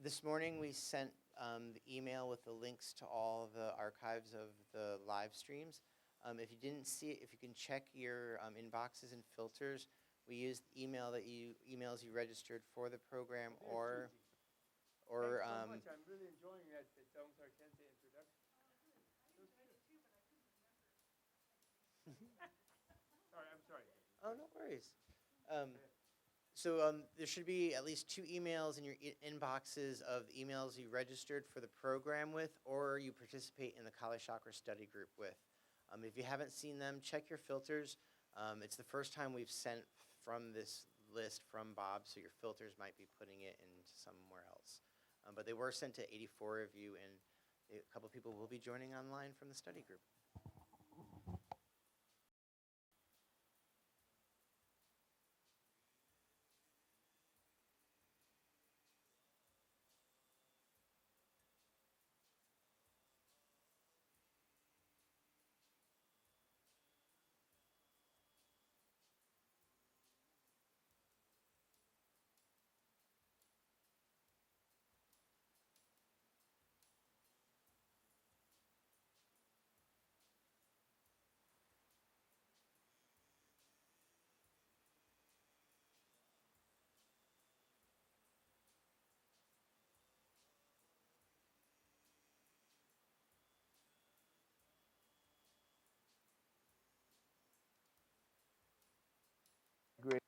This morning we sent the email with the links to all the archives of the live streams. If you didn't see it, if you can check your inboxes and filters, we used emails you registered for the program or Thanks so much. I'm really enjoying that Dongtar Kente introduction. Sorry, I'm sorry. Oh, no worries. So there should be at least 2 emails in your inboxes of the emails you registered for the program with, or you participate in the Kālachakra study group with. If you haven't seen them, check your filters. It's the first time we've sent from this list from Bob, so your filters might be putting it into somewhere else. But they were sent to 84 of you, and a couple people will be joining online from the study group. Great.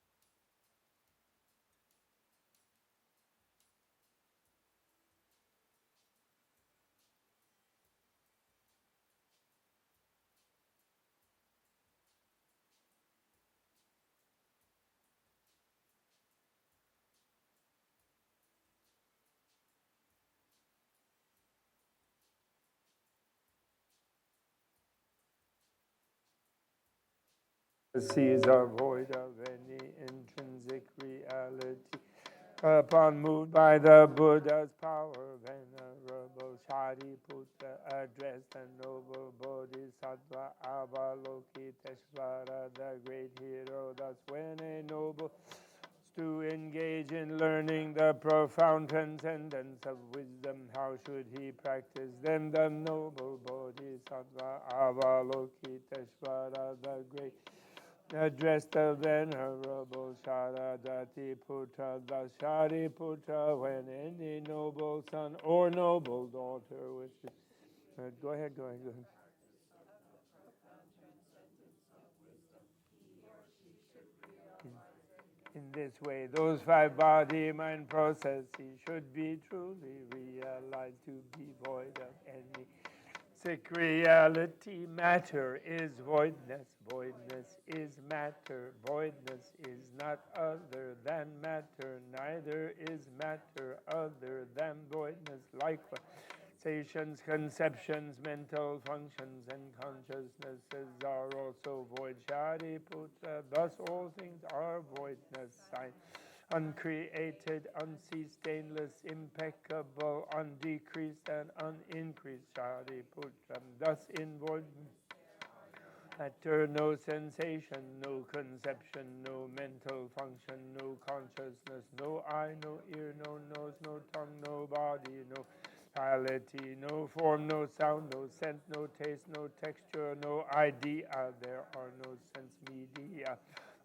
The seas are void of any intrinsic reality. Upon moved by the Buddha's power, Venerable Shariputra addressed the noble Bodhisattva Avalokiteshvara, the great hero. Thus, when a noble to engage in learning the profound transcendence of wisdom, how should he practice? Then the noble Bodhisattva Avalokiteshvara, the great, addressed the venerable Sharadati Putra, the Shariputra, when any noble son or noble daughter wishes. Go ahead. In this way, those 5 body-mind processes should be truly realized to be void of any sick reality. Matter is voidness. Voidness is matter. Voidness is not other than matter. Neither is matter other than voidness. Likewise, sensations, conceptions, mental functions, and consciousnesses are also void. Shariputra, thus all things are voidness. Uncreated, unceased, stainless, impeccable, undecreased, and unincreased. Shariputra, thus in voidness. Matter, no sensation, no conception, no mental function, no consciousness, no eye, no ear, no nose, no tongue, no body, no reality, no form, no sound, no scent, no taste, no texture, no idea. There are no sense media.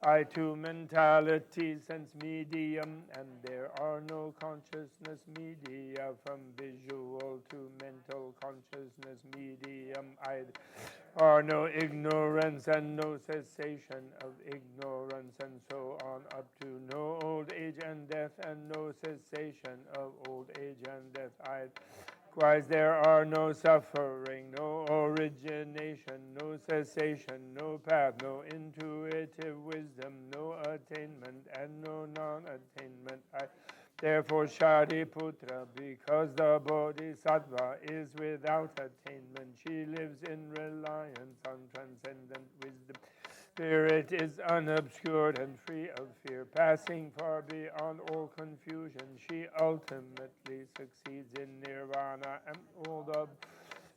I to mentality, sense medium, and there are no consciousness media. From visual to mental consciousness medium, either are no ignorance and no cessation of ignorance, and so on up to no old age and death, and no cessation of old age and death. Likewise, there are no suffering, no origination, no cessation, no path, no intuitive wisdom, no attainment, and no non-attainment. Therefore, Shariputra, because the Bodhisattva is without attainment, she lives in reliance on transcendent wisdom. Spirit is unobscured and free of fear, passing far beyond all confusion. She ultimately succeeds in nirvana, and all the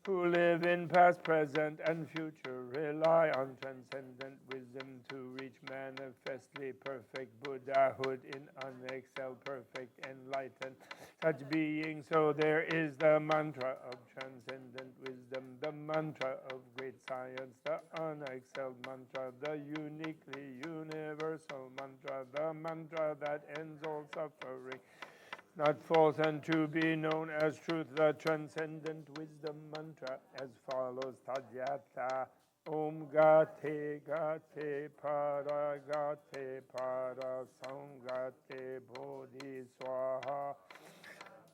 who live in past, present, and future rely on transcendent wisdom to reach manifestly perfect Buddhahood in unexcelled, perfect, enlightened such being. So there is the mantra of transcendent wisdom, the mantra of great science, the unexcelled mantra, the uniquely universal mantra, the mantra that ends all suffering, not false and to be known as truth, the transcendent wisdom mantra as follows. Tadyata Om Gate Gate Para Gate Para Samgate Bodhi Swaha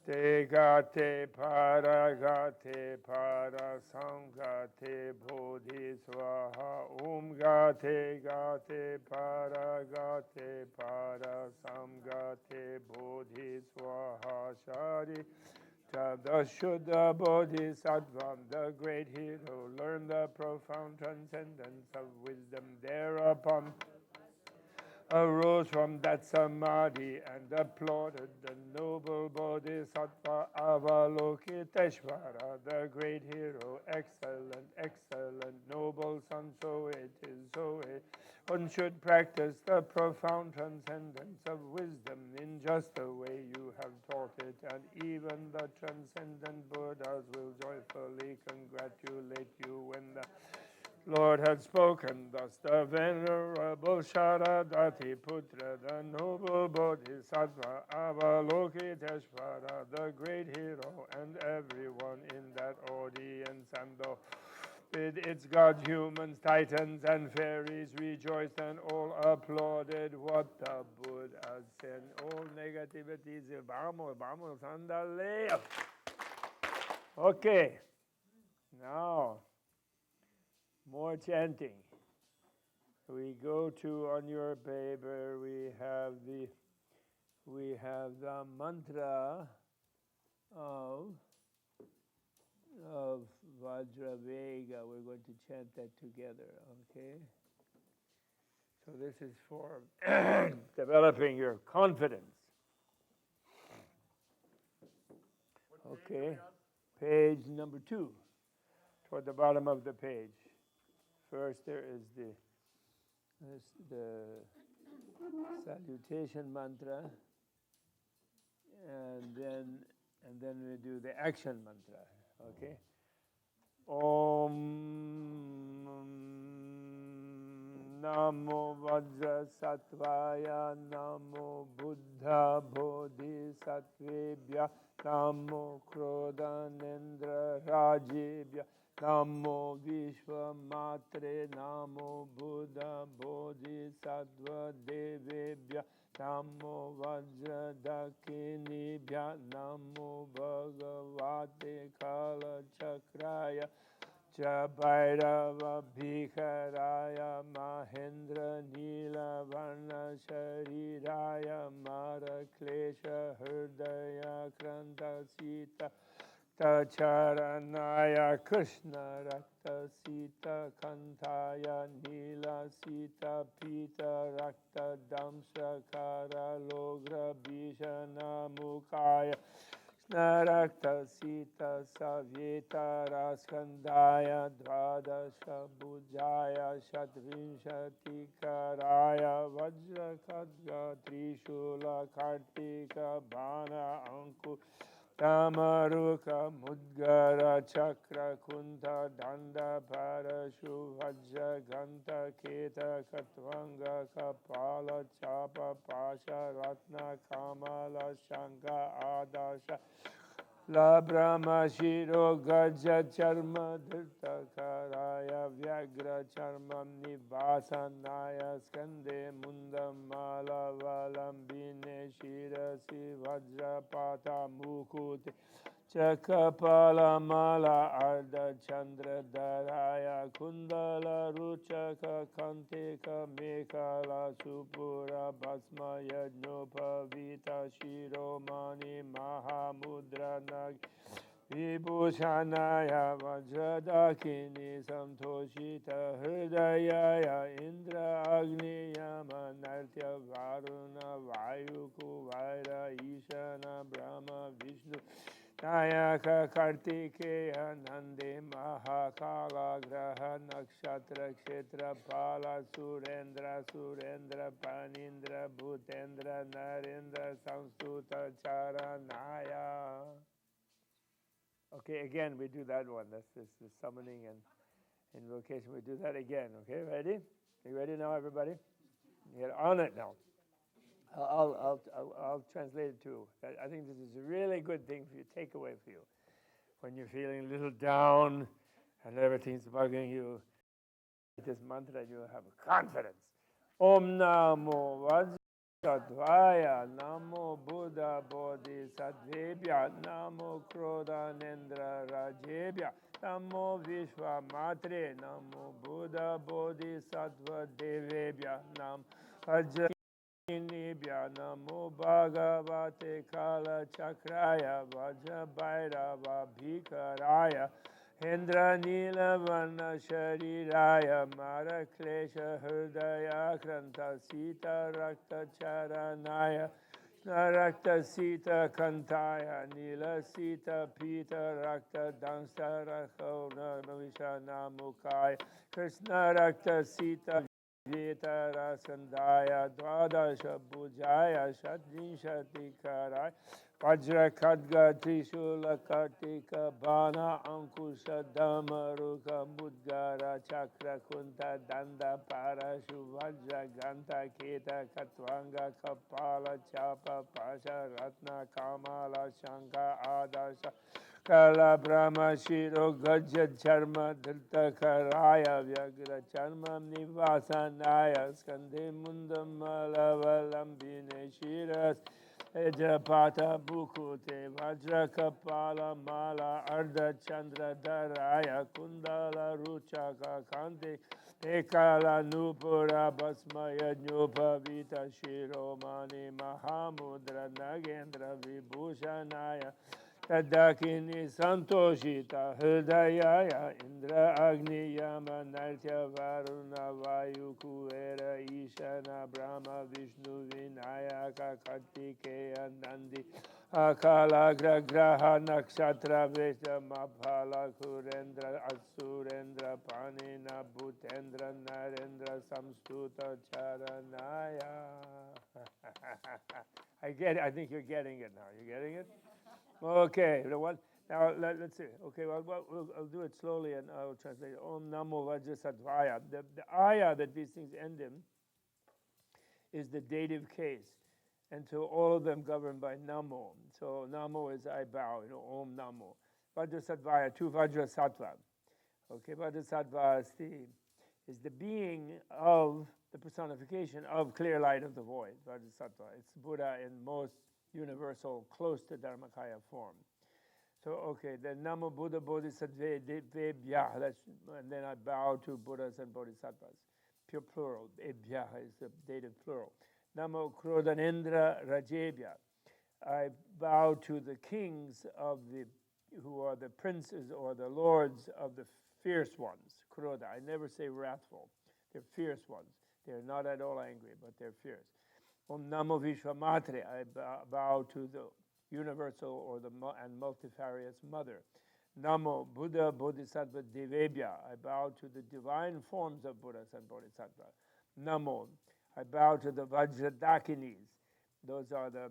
Te Gate Para Gate Para Samgate Bodhi Swaha Om Gate Gate Para Gate Para Samgate Bodhi Swaha Shari the Shuddha Bodhisattva, the great hero, learned the profound transcendence of wisdom. Thereupon arose from that samadhi and applauded the noble Bodhisattva Avalokiteshvara, the great hero, excellent, excellent, noble son. So it is, so it. One should practice the profound transcendence of wisdom in just the way you have taught it, and even the transcendent Buddhas will joyfully congratulate you when the Lord had spoken. Thus the venerable Sharadati Putra, the noble Bodhisattva Avalokiteshvara, the great hero, and everyone in that audience, and the with its gods, humans, titans, and fairies rejoiced, and all applauded what the Buddha said. All negativities, vamos, vamos, andale. Okay, now more chanting. We go to, on your paper, we have the mantra of Vajra Vega. We're going to chant that together, okay? So this is for developing your confidence. Okay, page number 2, toward the bottom of the page. First there is the salutation mantra, and then we do the action mantra, okay? Om Namo Vajra Sattvaya Namo Buddha Bodhisattvebhya Namo Krodhanendra Rajebhya Namo Vishvamatre Namo Buddha Bodhisattva Devebhya Namo Vajra Dakinibhya Namo Bhagavate Kālachakraya Bhairava Bhikaraya Mahendra Nila Varna Shariraya Mara Klesha Hridaya Kranta Sita Tacharanaya Krishna Rakta Sita Kantaya Nila Sita Pita Rakta Damsha Kara Logra Bhishana Mukaya Narakta Sita Savyeta Raskandaya Dvadasha Bujaya Shatrinshati Karaya Vajra Khadga Trishula Kartika Bana Anku Tamaruka Mudgara Chakra Kunta Danda Parashu Vajra Ganta Keta Katvanga Kapala Chapa Pasha Ratna Kamala Shanka Adasha La Brahma Shiro Gaja Charma Dhirta Karaya Vyagra Charma Nivasanaya Skande Munda Mala Valambine Shirasi Vajra Pata Mukute Chakapala Mala Arda Chandra Dharaya Kundala Ruchaka Kanteka Mekala Supura Bhasma Yajnopavita Shiromani Mahamudra Nag Vibhushanaya Vajradakini Samtoshita Hridayaya Indra Agni Yama Nartya Varuna Vayu Kuvaira Ishana Brahma Vishnu Nayaka Kartikeya Nandi Mahakala Graha Nakshatra Kshetra Pala Surendra Surendra Panindra Bhutendra Narendra Samstuta Charanaya. Okay, again we do that one. That's this the summoning and invocation. We do that again. Okay, ready? You ready now, everybody? Get on it now. I'll translate it too. I think this is a really good thing for you, takeaway for you. When you're feeling a little down and everything's bugging you, this mantra, you have confidence. Om Namo Vajradhaya Namo Buddha Bodhisattvebhya Namo Krodhanendra Rajebhya Namo Vishvamatre Namo Buddha Bodhisattva Devebhya Namo Nibhya Namo Bhagavate Kālachakraya Vajrabhairava Bhikaraya Indra Nila Varna Shariraya Mara Klesha Hridaya Kranta Sita Rakta Charanaya Narakta Sita Kantaya Nila Sita Pita Rakta Dansta Rakhona Vishana Mukaya Krishna Rakta Sita Vita Rasandaya Dvadasha Bhujaya Shadni Shatikaraya Vajra Khadga Trishula Kartika Bana Ankusha Damaruka Mudgara Chakra Kunta Danda Parashu Vajra Ganta Keta Katwanga Kapala Chapa Pasha Ratna Kamala Shanka Adasha Kala Brahma Shiro Gajya Charma Dhrita Karaya Vyagra Charma Nivasanaya Skande Mundam Malavalambine Shiras Ejapata Bukute Vajra Kapala Mala Ardha Chandra Dharaya Kundala Ruchaka Kante Ekala Nupura Basmaya Nyupavita Shiromani Mahamudra Nagendra Vibhushanaya Tadakini Santoshita Hridayaya Indra Agni Yama Nartya Varuna Vayu Kuvera Ishana Brahma Vishnu Vinayaka Kartikeya Nandi Kālachakra Graha Nakshatra Vesha Maphala Kurendra Asurendra Panina Bhutendra Narendra Samstuta Charanaya. I get it. I think you're getting it now. You're getting it? Okay, now let's see. Okay, I'll do it slowly and I'll translate it. Om Namo Vajrasattva. The aya that these things end in is the dative case. And so all of them governed by Namo. So Namo is I bow, Om Namo. Vajrasattva, two Vajrasattva. Okay, Vajrasattva is the being of the personification of clear light of the void, Vajrasattva. It's Buddha in most universal, close to Dharmakaya form. So, okay, then Namo Buddha Bodhisattva Devebhya, and then I bow to Buddhas and Bodhisattvas. Pure plural, Ebhya is the dative plural. Namo Krodhanendra Rajebhya. I bow to the kings who are the princes or the lords of the fierce ones, Krodha. I never say wrathful. They're fierce ones. They're not at all angry, but they're fierce. Om Namo Vishvamatre, I bow to the universal or and multifarious mother. Namo Buddha Bodhisattva Devebhya, I bow to the divine forms of Buddhas and Bodhisattvas. Namo, I bow to the Vajradakinis. Those are the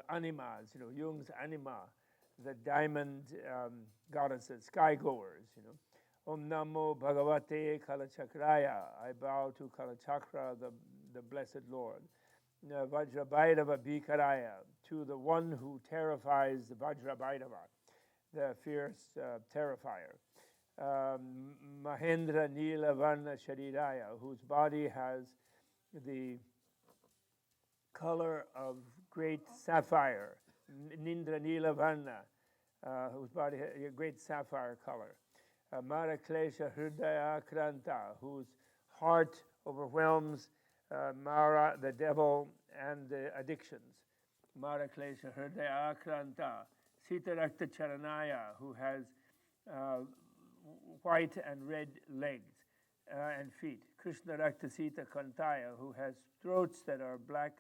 animas, Jung's anima, the diamond goddesses, sky-goers, Om Namo Bhagavate Kālachakraya, I bow to Kālachakra, the blessed Lord. Vajrabhairava Bhikaraya, to the one who terrifies the Vajrabhairava, the fierce terrifier. Mahendra Nila Varna Shariraya, whose body has the color of great sapphire. Nindra Nila Varna, whose body has a great sapphire color. Mara Klesha Hridaya Kranta, whose heart overwhelms Mara, the devil, and the addictions. Mara Klesha Hridaya Kranta. Sita Rakta Charanaya, who has white and red legs and feet. Krishna Rakta Sita Kantaya, who has throats that are black,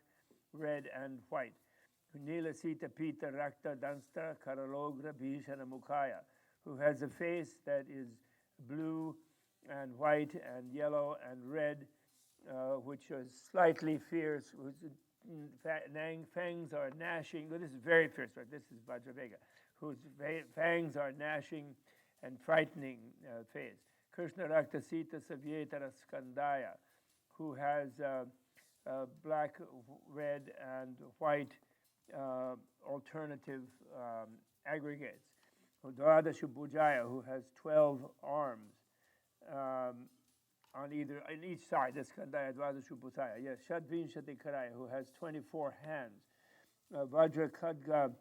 red, and white. Nila Sita Pita Rakta Danstra Karalogra Bhishana Mukhaya, who has a face that is blue and white and yellow and red, which is slightly fierce, whose fangs are gnashing. Well, this is very fierce, right? This is Vajravega, whose fangs are gnashing and frightening face. Krishna Rakta Sita Savyetara Skandaya, who has black, red, and white alternative aggregates. Dvadasha Bhujaya, who has 12 arms on each side. That's Skandaya Dvadasha Bhujaya. Yes, Shadvinshati Karaya, who has 24 hands. Vajra Khadga,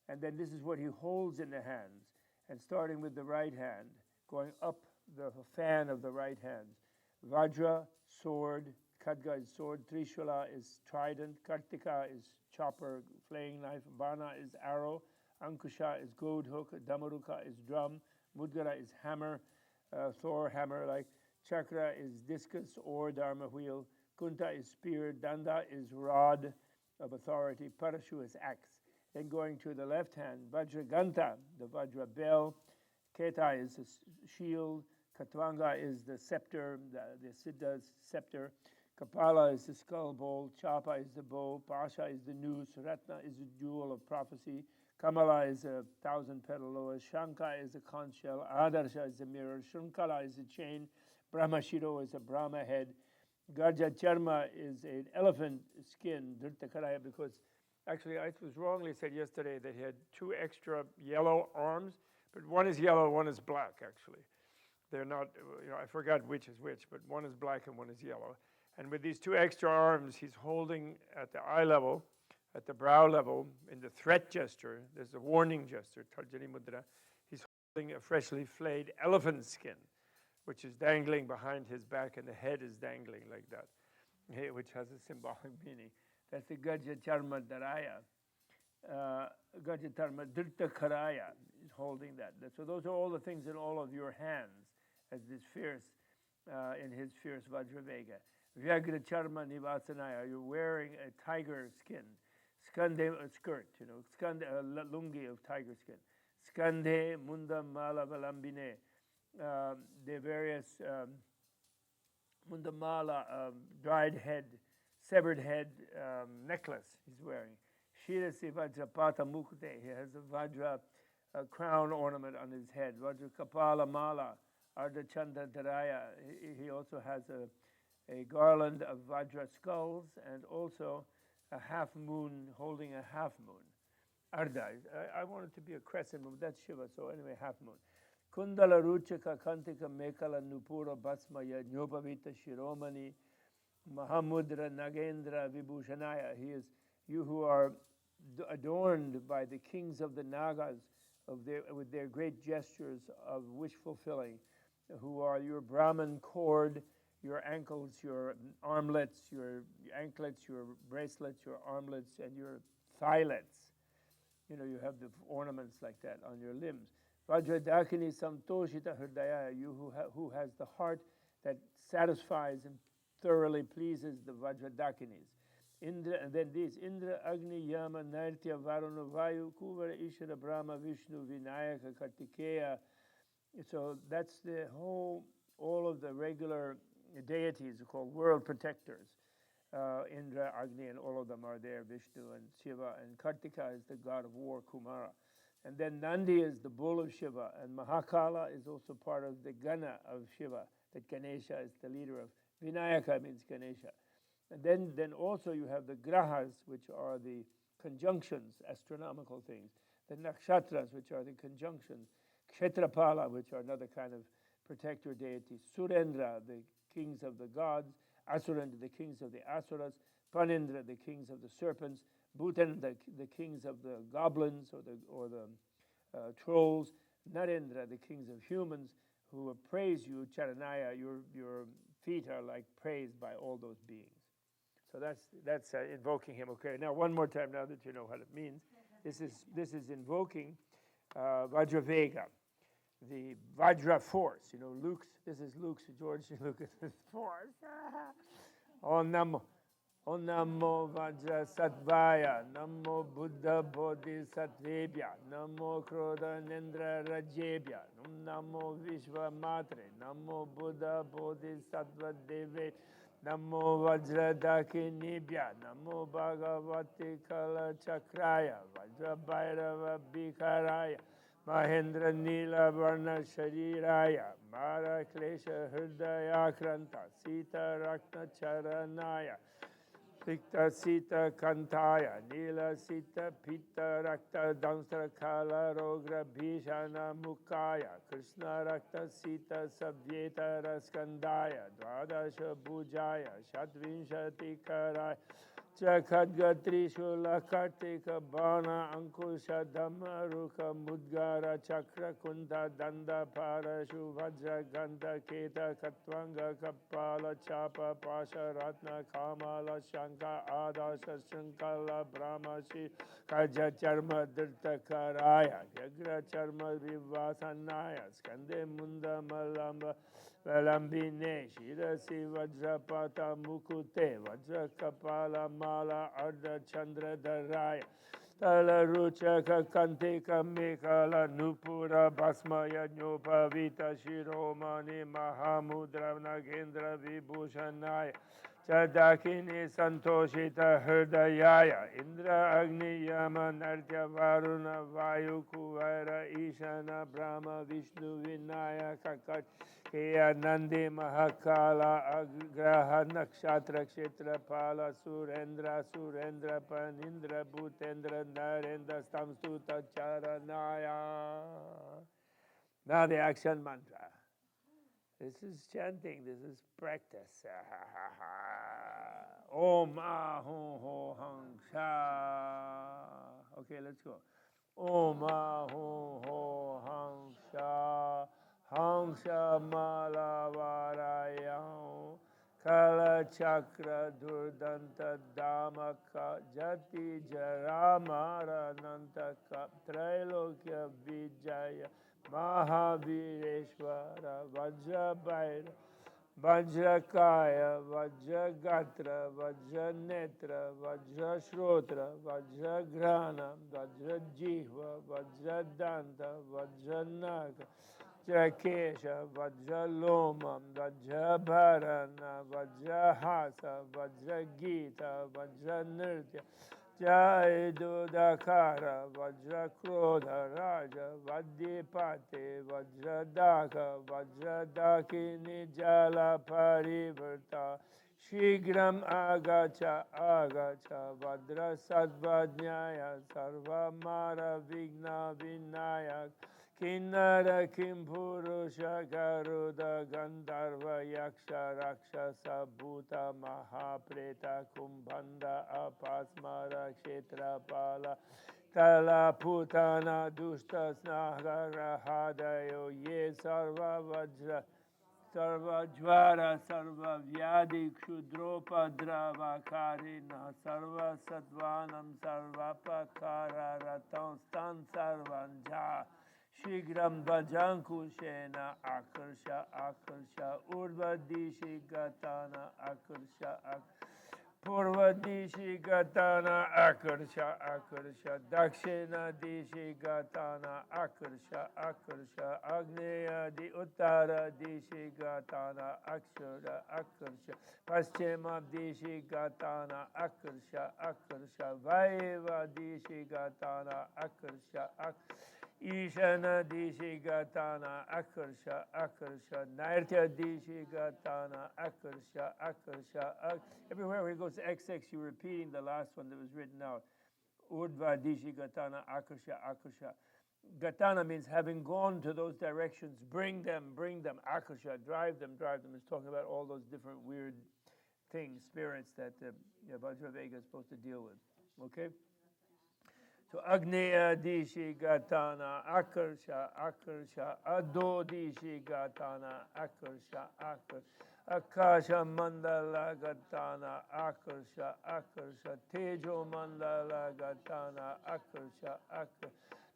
and then this is what he holds in the hands. And starting with the right hand, going up the fan of the right hand. Vajra, sword. Khadga is sword. Trishula is trident. Kartika is chopper, flaying knife. Bana is arrow. Ankusha is goad hook. Damaruka is drum. Mudgara is hammer. Thor, hammer like. Chakra is discus or dharma wheel. Kunta is spear. Danda is rod of authority. Parashu is axe. Then going to the left hand, Vajraganta, the Vajra bell. Keta is the shield. Katvanga is the scepter, the Siddha's scepter. Kapala is the skull bowl. Chapa is the bow. Pasha is the noose. Ratna is the jewel of prophecy. Kamala is a 1,000-petal lotus. Shanka is a conch shell. Adarsha is the mirror. Shunkala is the chain. Brahmashiro is a Brahma head. Garja Charma is an elephant skin, Dhrittakaraya, because actually I was wrongly said yesterday that he had 2 extra yellow arms, but one is yellow, one is black, actually. They're not, I forgot which is which, but one is black and one is yellow. And with these 2 extra arms, he's holding at the eye level, at the brow level, in the threat gesture, there's a warning gesture, Tarjani Mudra, he's holding a freshly flayed elephant skin, which is dangling behind his back, and the head is dangling like that, which has a symbolic meaning. That's the Gaja Charma Dharaya. Gaja Charma Dhritta Karaya is holding that. So those are all the things in all of your hands as this fierce, in his fierce Vajravega. Vyagra Charma Nivasanaya, you're wearing a tiger skin. Skande, a skirt, skande, a lungi of tiger skin. Skande Munda Mala Valambine, the various Munda Mala, dried head, severed head necklace he's wearing. Shirasi Vajrapata Mukute, he has a Vajra crown ornament on his head. Vajra Kapala Mala, Ardha Chanda Dharaya, he also has a garland of Vajra skulls and also a half moon holding a half moon. Ardha, I want it to be a crescent moon, that's Shiva, so anyway, half moon. Kundala Ruchaka Kantika Mekala Nupura Basmaya Nyopavita Shiromani Mahamudra Nagendra Vibhushanaya. He is you who are adorned by the kings of the Nagas with their great gestures of wish fulfilling, who are your Brahman cord, your ankles, your armlets, your anklets, your bracelets, your armlets, and your thighlets. You have the ornaments like that on your limbs. Vajradakini Samtoshita Hridaya, you who has the heart that satisfies and thoroughly pleases the Vajradakinis. Indra, and then these Indra, Agni, Yama, Nairtya, Varuna, Vayu, Kuvara, Ishara, Brahma, Vishnu, Vinayaka, Kartikeya. So that's the whole, all of the regular deities are called world protectors. Indra, Agni, and all of them are there, Vishnu and Shiva, and Kartika is the god of war, Kumara. And then Nandi is the bull of Shiva, and Mahakala is also part of the Gana of Shiva, that Ganesha is the leader of. Vinayaka means Ganesha. And then also you have the Grahas, which are the conjunctions, astronomical things. The Nakshatras, which are the conjunctions. Kshetrapala, which are another kind of protector deity. Surendra, the kings of the gods. Asurendra, the kings of the Asuras. Pranindra, the kings of the serpents. Bhutan, the kings of the goblins or the trolls. Narendra, the kings of humans, who praise you, Charanaya. Your feet are like praised by all those beings. So that's invoking him. Okay, now one more time, now that you know what it means. This is invoking Vajravega, the Vajra force. This is Luke's, George, look at this force. Om Namo Om Namo Vajra Sattvaya, Namo Buddha Bodhisattvebhya, Namo Krodha Nendra Rajebhya, Om Namo Vishvamata, Namo Buddha Bodhisattva Deve, Namo Vajra Dakinibhya, Namo Bhagavate Kālachakraya, Vajra Bhairava Bhikaraya, Mahendra Nila Varna Shariraya, Mara Klesha Hridaya Kranta, Sita Rakna Charanaya, Pikta Sita Kantaya, Nila Sita Pita Rakta Danstra Kala Rogra Bhishana Mukaya, Krishna Rakta Sita Sabhyeta Raskandaya, Dvadasha Bhujaya, Shatvinshati Karaya, Chakadga Trishula Kartika Bana Ankusha Dhamma Ruka Mudgara Chakra Kunta Danda Parashu Vajra Ganda Keta Katvanga Kapala Chapa Pasha Ratna Kamala Shanka Adasha Shankala Brahmashi Kaja Charma Dirta Karaya Yagra Charma Vivasanaya Skande Munda Malamba Valambine Shirasi Vajrapata Mukute Vajra Kapala Mala Ardha Chandra Dharaya Tala Ruchaka Kantika Mekala Nupura Basmaya Nyopavita Shiromani Mahamudra Nagendra Vibhushanaya Chadakini Santoshita Hridayaya Indra Agni Yama Nartya Varuna Vayu Kuvaira Ishana Brahma Vishnu Vinayaka Kat Kaya Nandi Mahakala Agraha Nakshatra Kshetra Pala Surendra Surendra Panindra Bhutendra Narendra Stamstuta Charanaya. Now the action mantra. This is chanting, this is practice. Om Ahum Ho Hang Sha. Okay, let's go. Om Ahum Ho Hang Sha. Hang Sha Malavarayam. Kālachakra Durdanta Dhamaka Jati Jaramara Nantaka Trailokya Vijaya Mahavireshwara Vajrabhaira Vajrakaya Vajragatra Vajranetra Vajrashrotra Vajragrana Vajrajihva Vajradanta Vajranaga Vajrakesha Vajraloma Vajrabharana Vajrahasa Vajragita Vajranirtya Jai Dudakara Vajrakrodha Raja Vadyapate Vajradaka Vajradakini Jala Parivarta Shigram Agacha Agacha Vajra Sadvajnaya Sarvamara Vigna Vinayak Kinnara Kimpurusha Garuda Gandharva Yaksha Rakshasa Bhuta Mahapreta Kumbhanda Apasmara Kshetrapala Tala Putana Dushta Snahara Hadayo Ye Sarva Vajra Sarva Jvara Sarva Vyadi Kshudropa Drava Karina Sarva Satvanam Sarva Pakara Ratam Stan Sarvanja Shigram Bhajankushena Akarsha Akarsha Urva Dishi Gatana Akarsha Purva Dishi Gatana Akarsha Akarsha Dakshina Dishi Gatana Akarsha Akarsha Agneya Di Uttara Dishi Gatana Akshara Akarsha Paschima Dishi Gatana Akarsha Akarsha Vaiva Dishi Gatana Akarsha Akarsha Ishana Dishi Gatana Akarsha Akarsha Nairtya Dishi Gatana Akarsha Akarsha Everywhere where it goes XX, you're repeating the last one that was written out. Urdhva Dishi Gatana Akarsha Akarsha. Gatana means having gone to those directions, bring them. Akarsha, drive them. It's talking about all those different weird things, spirits that Vajravega is supposed to deal with. Okay? So Agneya Dishi Gatana Akarsha Akarsha Ado Dishi Gatana Akarsha Akarsha Akasha Mandala Gatana Akarsha Akarsha Tejo Mandala Gatana Akarsha Akarsha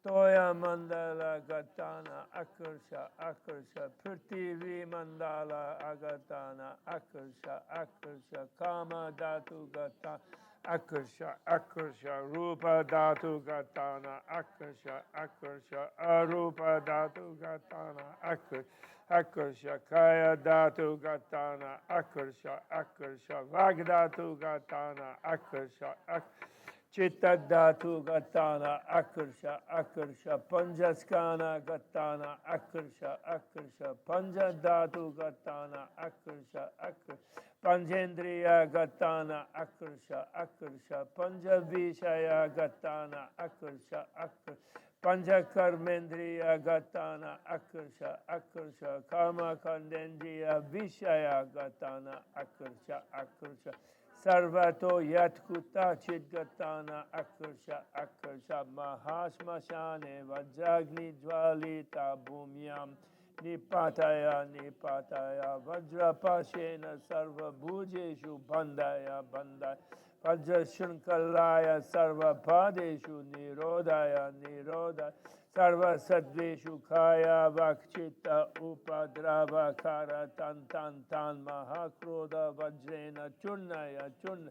Toya mandala gatana akarsha akarsha prithvi mandala agatana akarsha akarsha kama dhatu gatana akarsha akarsha rupa dhatu gatana akarsha akarsha arupa dhatu gatana akarsha akarsha kaya dhatu gatana akarsha akarsha vagdhatu gatana akarsha akarsha Chitta dhatu gatana akarsha akarsha panjaskana gatana akarsha akarsha panja dhatu gatana akarsha akarsha panjendriya gatana akarsha akarsha panja vishaya gatana akarsha akarsha panja karmendriya gatana akarsha akarsha kama kandendriya vishaya gatana akarsha akarsha Sarvato yatkuta chidgatana akarsha akarsha mahasmashane vajragni jvalita bhumyam nipataya nipataya vajrapashena sarva bhujeshu bandaya bandaya vajrashunkalaya sarva padeshu nirodaya nirodaya sarva sadveshu kaya vakchita upadrava kara tan tan tan mahakroda vajrena churnaya churna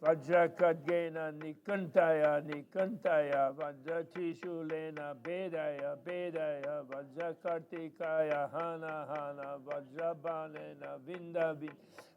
vajrakadgena nikantaya nikantaya vajratishulena bedaya bedaya vajrakartikaya hana hana vajrabanena vinda vinda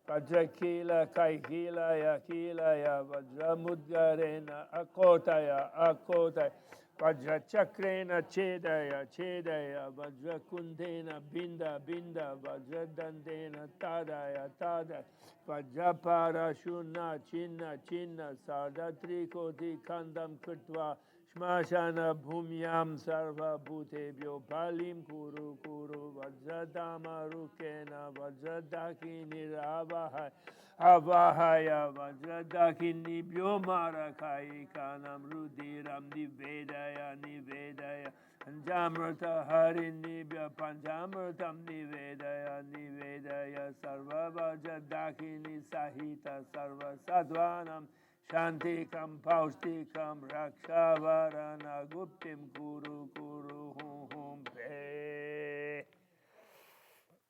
Vajrakila kaikilaya kilaya vajramudgarena akotaya akotaya Vajrachakrena chedaya chedaya Vajrakundena binda binda Vajradandena tadaya tadaya Vajraparashuna chinna chinna Sardatrikoti kandam krutva Shmashana bhumyam sarva bhutebhyo palim kuru kuru Vajradama rukena Vajradakini ravahaya Avahaya Vajradakini bhyomarakaya kanam rudiram nivedaya nivedaya Panjamrta harinibhya panjamrtam nivedaya nivedaya Sarva Vajradakini sahita sarva sadvanam Shantikam paustikam rakshavarana guptim kuru kuru hum hum pe.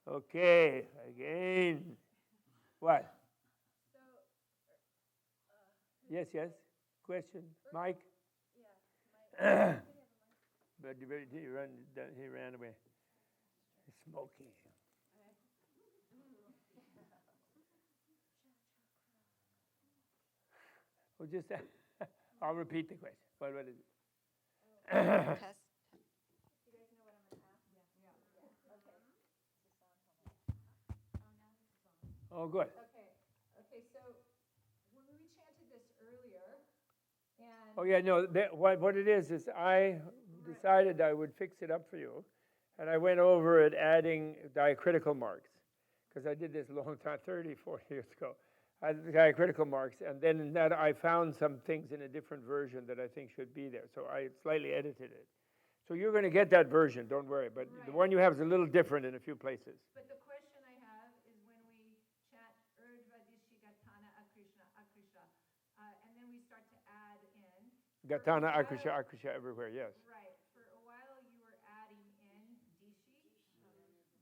Okay, again. What? Yes, yes. Question, Mike? Yeah. But he ran away. He's smoking. Well, just I'll repeat the question. What is it? Test. Do you guys know what I'm going to ask? Yeah. Okay. Oh, good. Okay, so when we chanted this earlier, and Oh, yeah, no, what it is I decided I would fix it up for you, and I went over it adding diacritical marks, because I did this a long time, 30, 40 years ago. I had the diacritical marks, and then in that I found some things in a different version that I think should be there, so I slightly edited it. So you're going to get that version, don't worry, but the one you have is a little different in a few places. But the question I have is when we chant Urdhva Dishi Gatana Akrishna Akrishna, and then we start to add in Gatana, Akrisha, Akrisha everywhere, yes. Right. For a while you were adding in Dishi,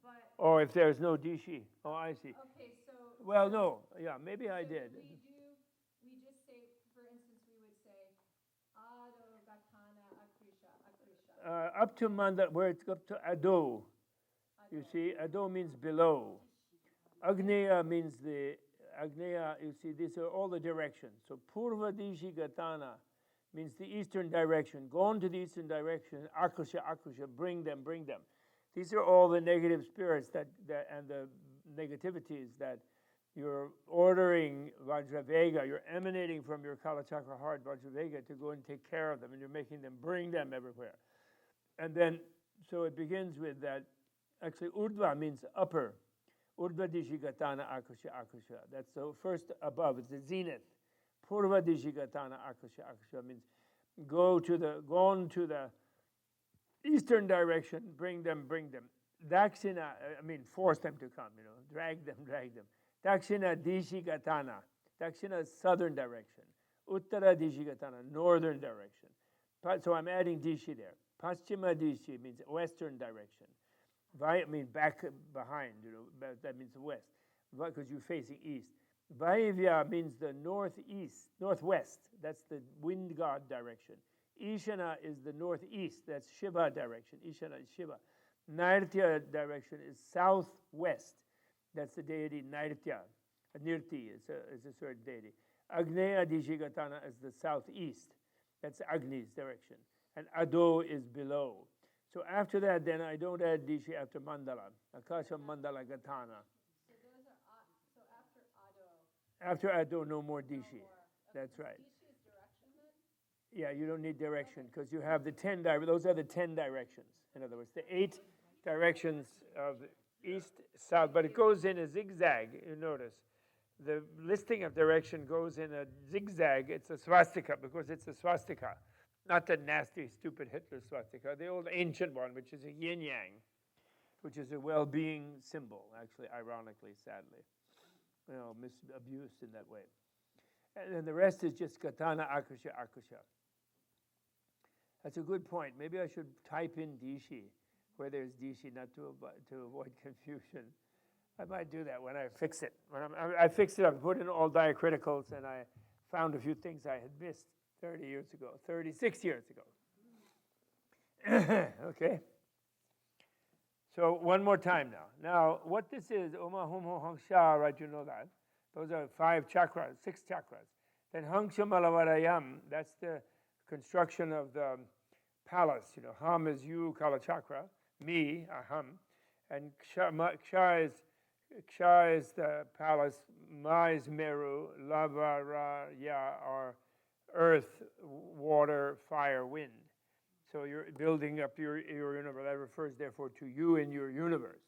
but Oh, if there's no Dishi. Oh, I see. okay, so Well, no, yeah, maybe I did. We just say, for instance, we would say Ado Gatana Akrisha Akrisha. Up to Manda, where it's up to Ado. You see, Ado means below. Agneya means the, Agneya, you see, these are all the directions. So Purva Dishi Gatana means the eastern direction. Go on to the eastern direction, Akrisha, Akrisha, bring them, bring them. These are all the negative spirits that and the negativities that you're ordering Vajravega, you're emanating from your Kālachakra heart, Vajravega, to go and take care of them, and you're making them bring them everywhere. And then, so it begins with that, actually Urdhva means upper. Urdhva Dishi Gatana Akrisha Akrisha. That's the first above, it's the zenith. Purva Dishi Gatana Akrisha Akrisha means go on to the eastern direction, bring them, bring them. Dakshina, force them to come, drag them. Dakshina Dishi Gatana. Dakshina is southern direction. Uttara Dishi Gatana, northern direction. So I'm adding Dishi there. Paschima Dishi means western direction. Means back behind, that means west, because you're facing east. Vaivya means the northeast, northwest. That's the wind god direction. Ishana is the northeast. That's Shiva direction. Ishana is Shiva. Nairtya direction is southwest. That's the deity Nairtya. Nirti is a certain deity. Agneya Dishigatana is the southeast. That's Agni's direction. And Ado is below. So after that, then I don't add Dishi after Mandala. Akasha Mandala Gatana. So those are, so after Ado. After Ado, no more Dishi. No more. Okay, That's right. Dishi is direction then? Yeah, you don't need direction because you have the 10 those are the 10 directions. In other words, the 8 directions of east, south, but it goes in a zigzag, you notice. The listing of direction goes in a zigzag. It's a swastika because it's a swastika, not the nasty, stupid Hitler swastika, the old ancient one, which is a yin-yang, which is a well-being symbol, actually, ironically, sadly. Abused in that way. And then the rest is just katana, akusha, akusha. That's a good point. Maybe I should type in Dishi where there's Dishi, not to avoid confusion. I might do that when I fix it. When I fixed it up, put in all diacriticals, and I found a few things I had missed 36 years ago. Okay? So one more time now. Now, what this is, Oma Homo Hangsha, right, you know that. Those are 5 chakras, 6 chakras. Then Hangsha Malavarayam, that's the construction of the palace. Ham is you, Kālachakra, me, aham. And Ksha is the palace, Ma is Meru, Lava, Ra, Ya are earth, water, fire, wind. So you're building up your universe. That refers, therefore, to you and your universe.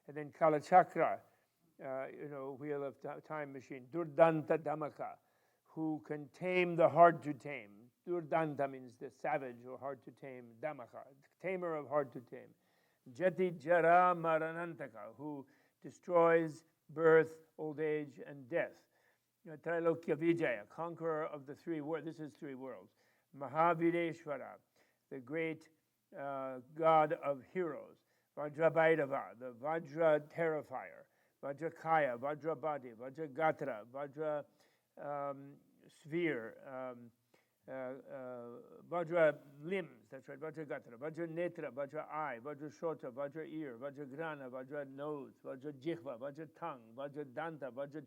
And then Kālachakra, wheel of time machine, Durdanta Dhammaka, who can tame the hard to tame. Durdanta means the savage or hard to tame, Dhammaka, tamer of hard to tame. Jati Jara Maranantaka, who destroys birth, old age, and death. Trailokya Vijaya, conqueror of the 3 worlds. This is 3 worlds. Mahavireshvara, the great god of heroes. Vajrabhairava, the Vajra terrifier. Vajrakaya, Vajrabhati, Vajragatra, Vajra sphere, Vajra limbs, that's right, Vajragatra, Vajra netra, Vajra eye, Vajra shota, Vajra ear, Vajra grana, Vajra nose, Vajra jihva, Vajra tongue, Vajra danta, Vajra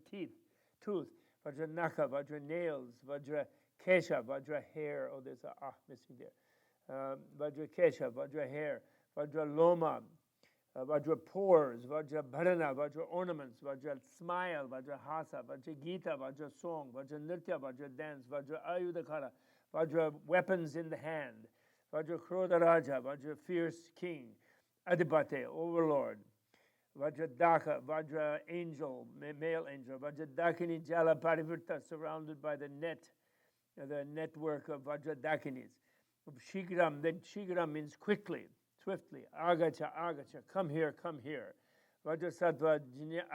tooth, Vajra naka, Vajra nails, Vajra kesha, Vajra hair, oh there's a missing there, Vajra kesha, Vajra hair, Vajra loma, Vajra pores, Vajra bharana, Vajra ornaments, Vajra smile, Vajra hasa, Vajra gita, Vajra song, Vajra nritya, Vajra dance, Vajra ayudakara, Vajra weapons in the hand, Vajra krodha raja, Vajra fierce king, adipate, overlord, Vajra daka, Vajra angel, male angel, Vajra dakini jala parivirta, surrounded by the network of Vajra dakinis. Shigram, then Shigram means quickly, swiftly. Agacha, agacha, come here, come here. Vajrasattva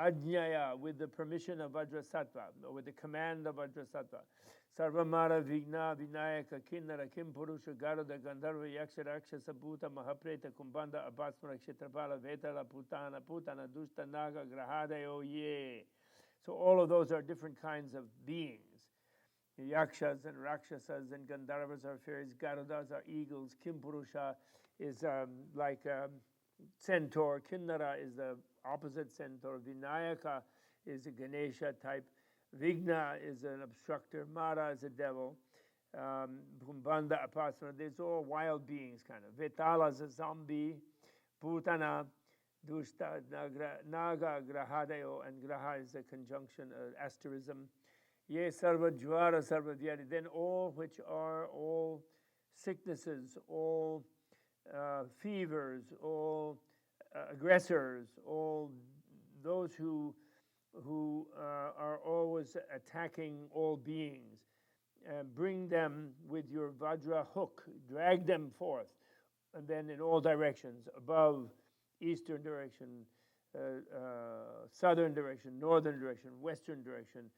ajnaya, with the permission of Vajrasattva, or with the command of Vajrasattva. Sarvamara vigna vinayaka kinnara kim purusha garada gandharva yaksha rakshasa bhuta mahapreta kumbanda abhasmara kshetrapala vetala putana dushta naga grahadayo ye. So all of those are different kinds of beings. Yakshas and Rakshasas and Gandharvas are fairies, Garudas are eagles, Kimpurusha is like a centaur, Kinnara is the opposite centaur, Vinayaka is a Ganesha type, Vigna is an obstructor, Mara is a devil, Kumbanda Apasana, these are all wild beings kind of. Vetala is a zombie, Bhutana, Dushta, Naga, Grahadayo, and Graha is a conjunction, asterism. Ye sarva jvara sarva vyadi, then all which are all sicknesses, all fevers, all aggressors, all those who are always attacking all beings, bring them with your vajra hook, drag them forth, and then in all directions, above, eastern direction, southern direction, northern direction, western direction,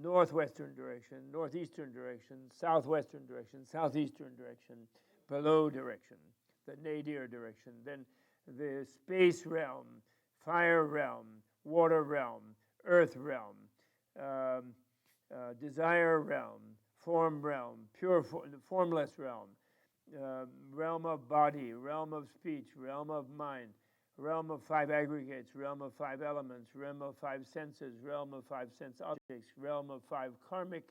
northwestern direction, northeastern direction, southwestern direction, southeastern direction, below direction. the nadir direction. Then the space realm, fire realm, water realm, earth realm, desire realm, form realm, formless realm, realm of body, realm of speech, realm of mind, realm of 5 aggregates, realm of 5 elements, realm of 5 senses, realm of 5 sense objects, realm of 5 karmic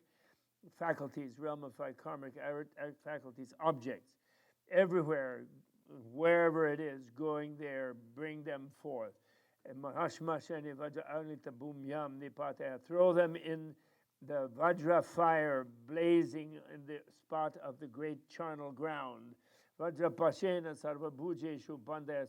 faculties, realm of 5 karmic faculties, objects. Everywhere, wherever it is, going there, bring them forth. Throw them in the Vajra fire blazing in the spot of the great charnel ground. Vajra Pashena Sarva Bhujeshu Bandaya.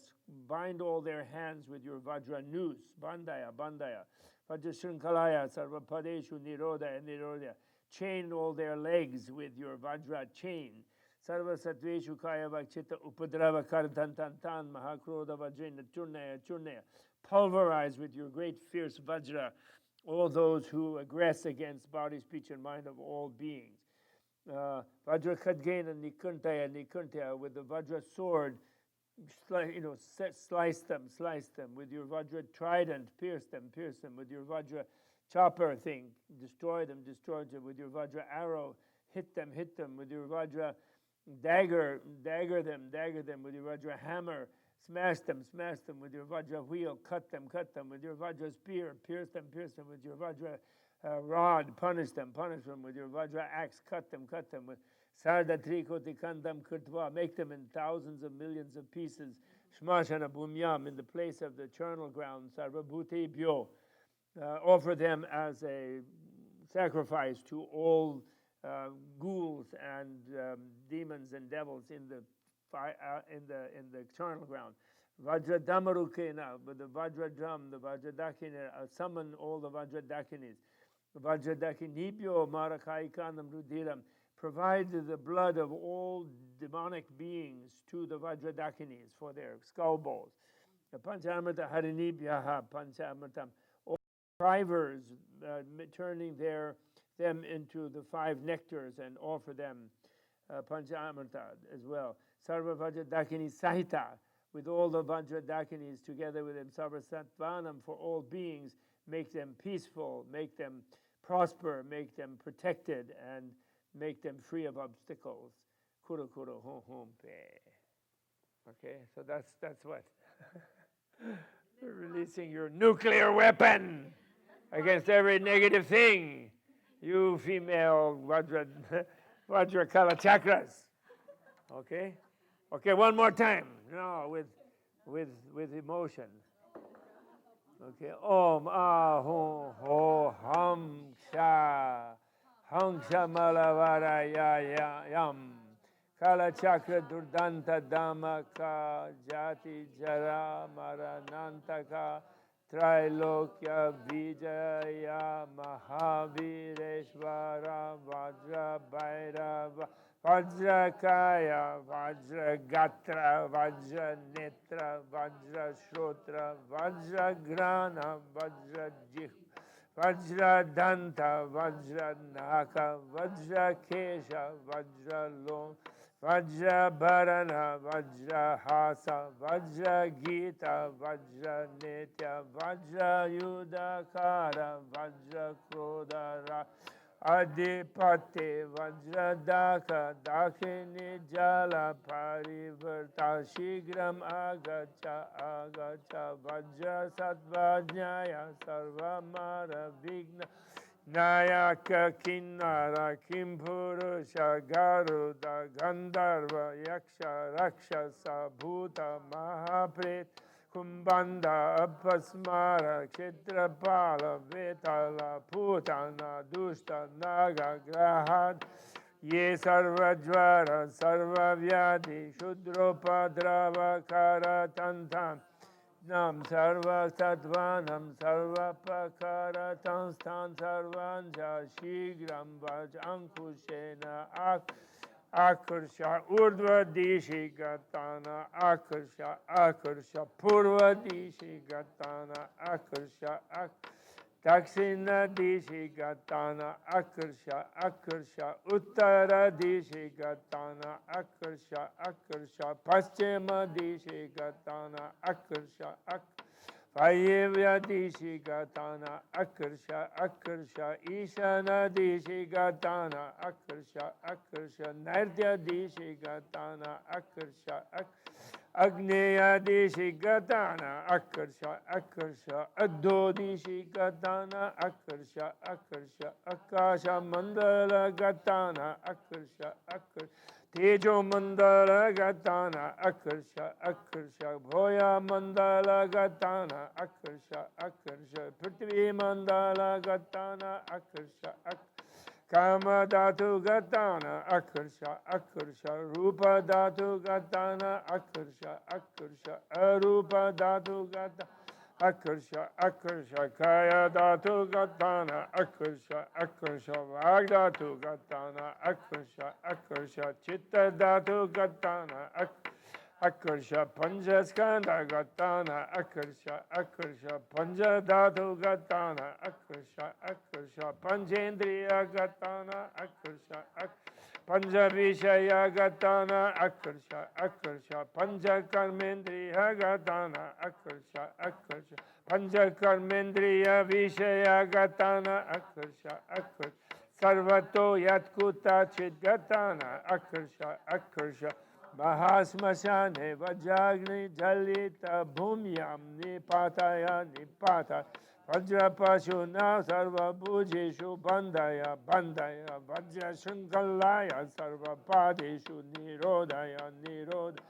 Bind all their hands with your Vajra noose. Bandaya, Bandaya. Vajra Shrinkalaya Sarva Padeshu Nirodaya, Nirodaya. Chain all their legs with your Vajra chain. Sarva Satveshu Kaya Vakchita Upadrava Kardantantan Mahakroda Vajrena Churnaya, Churnaya. Pulverize with your great fierce Vajra all those who aggress against body, speech, and mind of all beings. Vajra Khadgena Nikuntaya, Nikuntaya, with the Vajra sword, slice them with your Vajra trident, pierce them with your Vajra chopper thing, destroy them with your Vajra arrow, hit them with your Vajra dagger them with your Vajra hammer, smash them with your Vajra wheel, cut them with your Vajra spear, pierce them with your Vajra rod, punish them with your Vajra axe, cut them with Sarda Trikoti Kandam Kurtva, make them in thousands of millions of pieces, Shmashana Bhumyam, in the place of the charnel ground, Sarva Bhuti Bhyo, offer them as a sacrifice to all ghouls and demons and devils in the charnel ground. Vajra Damarukena, with the Vajra drum, the Vajra Dakina, summon all the Vajra Dakinis. Vajra Dakinibhyo Marakaikanam Rudiram, provide the blood of all demonic beings to the Vajra Dakinis for their skull balls. Panchamrita Harinibhyaha Panchamritam, all strivers turning them into the 5 nectars and offer them Panchamrita as well. Sarva Vajra Dakini Sahita, with all the Vajra Dakinis together with them. Sarva Sattvanam, for all beings, make them peaceful, make them prosper, make them protected, and make them free of obstacles. Kuro kuro hom hom pe. Okay, so that's what. Releasing your nuclear weapon against every negative thing. You female Vajra Kālachakras. Okay? Okay, one more time. No, with emotion. Okay. Om ahum ho hum sha hum malavara ya yam Kālachakra Durdanta Dhammaka Jati Jara Maranantaka Trailokya Vijaya Mahavireshvara Vajra Bhairava Vajra Kaya Vajra Gatra Vajra Netra Vajra Shrotra Vajra Grana Vajra Jih Vajra Danta Vajra Naka Vajra Kesha Vajra Lom Vajra Bharana, Vajra Hasa, Vajra Gita, Vajra Nitya, Vajra Yudhakara, Vajra Krodara, Adipati, Vajra Daka, Dakini Jala, Parivarta, Shigram Agacha, Agacha, Vajra Satvajnaya, Sarvamara Vigna, Nayaka Kinnara Kimpurusha Garuda Gandharva Yaksha Rakshasa Bhuta Mahapret Kumbanda Apasmara Kshetrapala Vetala Putana Dushta Naga Grahad Ye Sarvajvara Sarvavyadi Shudropadrava Karatantam Nam sarva sattvanam sarva pakara tanstan sarvanja shigram vaj ankushena akarsha urdhva dishi gatana akarsha purva dishi gatana akarsha Dakshina dishi gatana akarsha akarsha. Uttara dishi gatana akarsha akarsha. Paschima dishi gatana akarsha akarsha. Vayevya dishi gatana akarsha akarsha. Ishana dishi gatana akarsha akarsha. Nairtya dishi gatana akarsha akarsha. Agneya dishi gatana akarsha akarsha. Adho dishi gatana akarsha akarsha. Akasha mandala gatana akarsha akarsha. Tejo mandala gatana akarsha akarsha. Bhoya mandala gatana akarsha akarsha. Prithvi mandala gatana akarsha akarsha. Kama dhatu gatana akarsha akarsha. Rupa dhatu gatana akarsha akarsha. Arupa dhatu gatana akarsha akarsha. Kaya dhatu gatana akarsha akarsha. Vag dhatu gatana akarsha akarsha. Chitta dhatu gatana akarsha. Panchaskanda gatana akarsha akarsha. Pancha dhatu gatana akarsha akarsha. Panchendriya gatana akarsha akarsha. Pancha vishaya gatana akarsha akarsha. Pancha karmendriya gatana akarsha akarsha. Pancha karmendriya vishaya gatana akarsha akarsha. Sarvato yatkuta chit gatana akarsha akarsha. Mahasmashane vajagni jalita bhumyam nipataya nipata. Vajrapashuna sarva bhujeshu bandaya bandaya. Vajra shunkalaya sarva padeshu nirodaya nirodaya.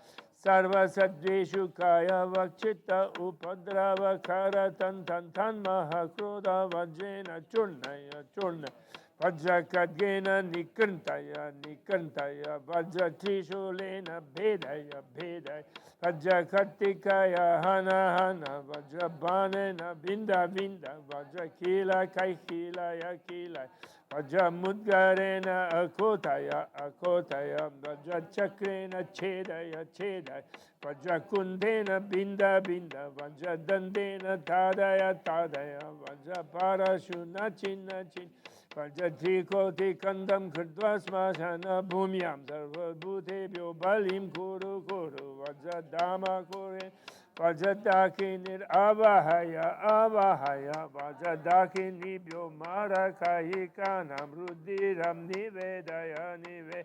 Sarva sadveshu kaya vakchita upadrava kara tan tan tan mahakroda vajrena churnaya churnaya. Vajra kadgena nikantaya nikantaya. Vajra trishulena bhedaya bhedaya. Vajra kartikaya hana hana. Vajra banena binda binda. Vajra kila kai kila ya kila. Vajra mudgarena akotaya akotaya. Vajra chakrena chedaya chedaya. Vajra kundena binda binda. Vajra dandena tadaya tadaya. Vajra parashuna chinna chinna. Vajra kandam krdva smashana bhumyam sarva bhutebhyo balim kuru kuru. Vajra dama kore. Vajra dakinir avahaya avahaya. Vajra dakinibhyo marakayikanam rudiram nivedaya nivedaya.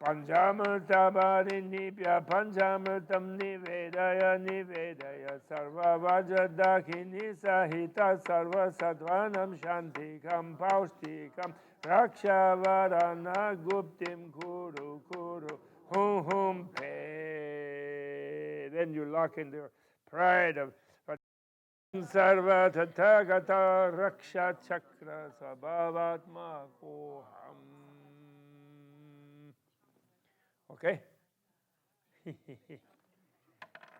Panchamartabharinibhya panchamartam nivedaya nivedaya. Sarva vajradakini sahita sarva sadvanam shantikam paustikam. Rakshavarana guptim kuru kuru hum hum pe. Then you lock in the pride of sarva tathagata raksha chakra sabhavatma koham. Okay?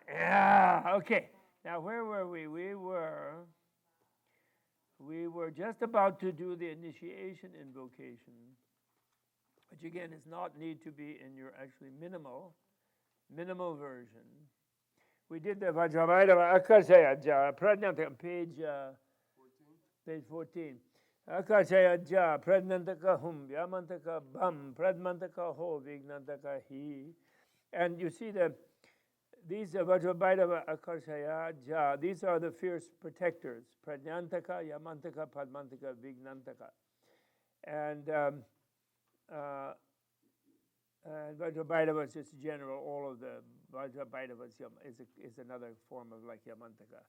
Yeah, okay. Now, where were we? We were just about to do the initiation invocation, which again is not need to be in your actually minimal version. We did the Vajravaidava Akashaya Ja, Prajnanta, page 14. Akashaya Ja, Prajnantaka Hum, Vyamantaka Bam, Prajnantaka Ho, Vignantaka Hi. And you see that these Vajravaidava Akashaya Ja, these are the fierce protectors, Prajnantaka, Yamantaka, Padmantaka, Vignantaka. And Vajravaidava is just general, all of the Vajravaidavas is another form of like Yamantaka.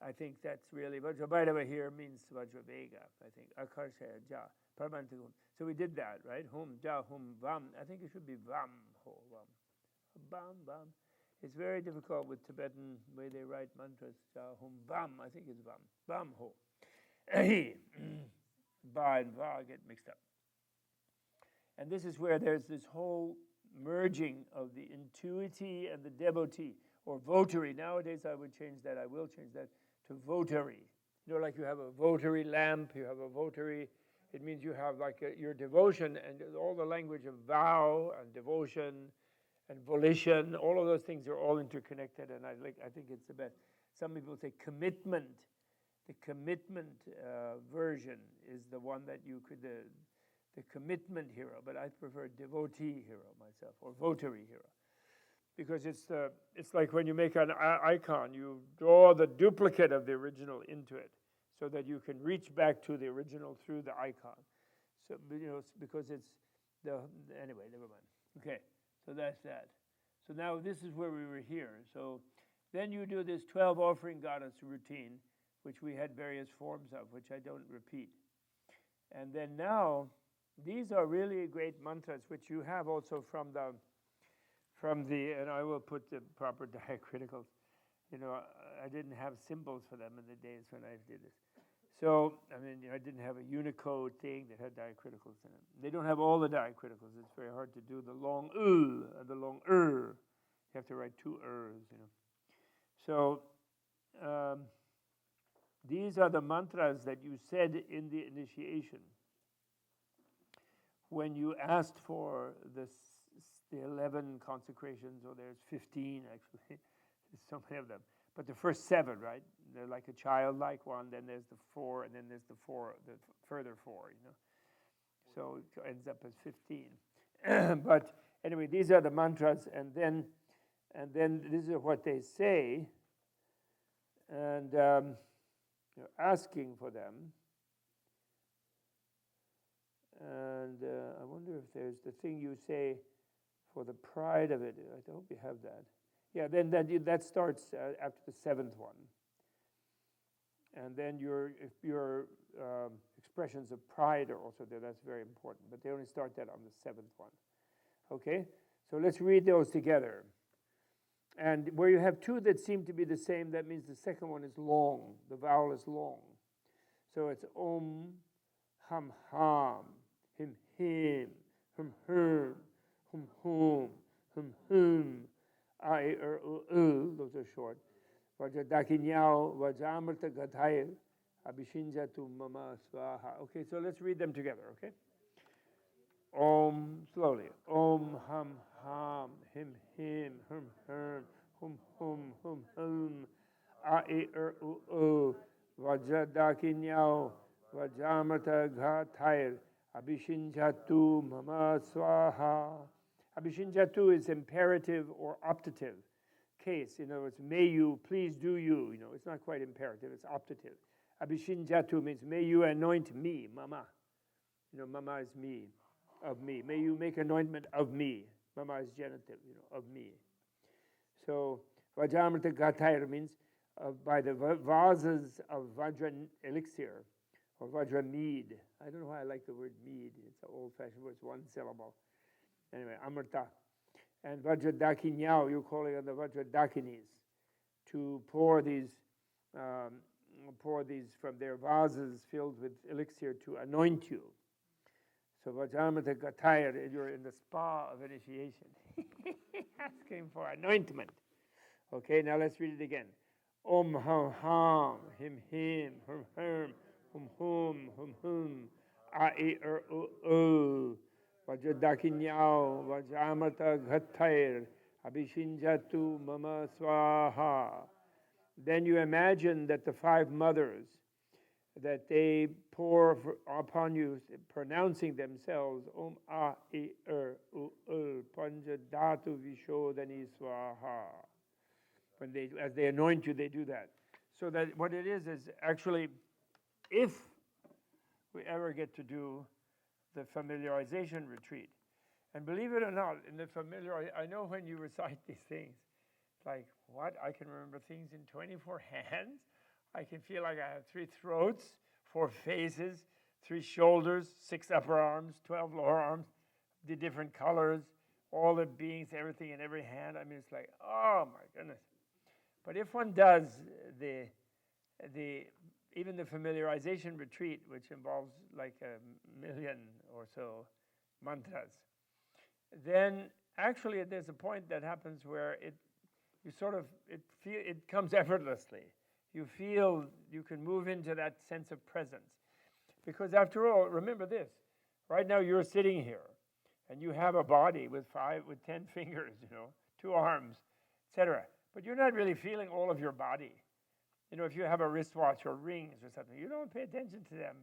I think that's really, Vajravaidava here means Vajravega, I think. Akarshaya, Ja, Paramantakam. So we did that, right? Hum, Ja, Hum, Vam. I think it should be Vam, Ho, Vam. Bam, Bam. It's very difficult with Tibetan way they write mantras. Ja, Hum, Vam. I think it's Vam. Vam, Ho. Ba and Va get mixed up. And this is where there's this whole merging of the intuiti and the devotee, or votary. Nowadays I would change that, I will change that to votary. You know, like you have a votary lamp, you have a votary, it means you have like your devotion and all the language of vow and devotion and volition, all of those things are all interconnected, and I think it's the best. Some people say commitment. the commitment version is the one that you could, the commitment hero, but I prefer devotee hero myself, or votary hero. Because it's like when you make an icon, you draw the duplicate of the original into it, so that you can reach back to the original through the icon. So, because it's anyway, never mind. Okay, so that's that. So now this is where we were here. So then you do this 12 offering goddess routine, which we had various forms of, which I don't repeat. And then now, these are really great mantras, which you have also from the, and I will put the proper diacriticals. I didn't have symbols for them in the days when I did this. So, I didn't have a Unicode thing that had diacriticals in it. They don't have all the diacriticals. It's very hard to do the long and the long You have to write two So, these are the mantras that you said in the initiation when you asked for the 11 consecrations, or there's 15 actually. There's so many of them. But the first 7, right? They're like a childlike one, then there's the 4, and then there's the further 4, So it ends up as 15. But anyway, these are the mantras, and then this is what they say, and you're asking for them. And I wonder if there's the thing you say for the pride of it. I hope you have that. Yeah, then that starts after the 7th one. And then your expressions of pride are also there. That's very important. But they only start that on the 7th one. Okay? So let's read those together. And where you have 2 that seem to be the same, that means the second one is long. The vowel is long. So it's om, ham, ham, him, him, hum, hum, hum, hum, hum, hum. I, those are short. Vajadakinyao, Vajamrta Gathair, Abhishinjatu Mama Swaha. Okay, so let's read them together, okay? Om, slowly. Om, hum, hum, him, him, hum, hum, hum, hum, hum. I, Vajadakinyao, Vajamrta Gathair, Abhishinjatu Mama Swaha. Abhishinjatu is imperative or optative case. In other words, may you, please do you. It's not quite imperative, it's optative. Abhishinjatu means may you anoint me, mama. Mama is me, of me. May you make anointment of me. Mama is genitive, of me. So, Vajamrita Gathair means by the vases of Vajra elixir or Vajra mead. I don't know why I like the word mead. It's an old-fashioned word. It's one syllable. Anyway, Amrita. And Vajradakinyao, you're calling on the Vajradakinis to pour these from their vases filled with elixir to anoint you. So Vajramata Gathair, you're in the spa of initiation, asking for anointment. Okay, now let's read it again. Om ham ham, him him, hum hum, hum hum, hum hum, a e o. Vajradakinyao, Vajramata Gathair, Abhishinjatu Mama Swaha. Then you imagine that the 5 mothers, that they pour upon you, pronouncing themselves, Om A E U Panjadatu Vishodhani Swaha. As they anoint you, they do that. So that what it is actually, if we ever get to do the familiarization retreat, and believe it or not, in the I know when you recite these things, it's like, what? I can remember things in 24 hands. I can feel like I have 3 throats, 4 faces, 3 shoulders, 6 upper arms, 12 lower arms, the different colors, all the beings, everything in every hand. I mean, it's like, oh my goodness. But if one does even the familiarization retreat, which involves like 1 million or so mantras, then actually there's a point that happens where it comes effortlessly. You feel you can move into that sense of presence. Because after all, remember this, right now you're sitting here and you have a body with 10 fingers, 2 arms, etc. But you're not really feeling all of your body. You know, if you have a wristwatch or rings or something, you don't pay attention to them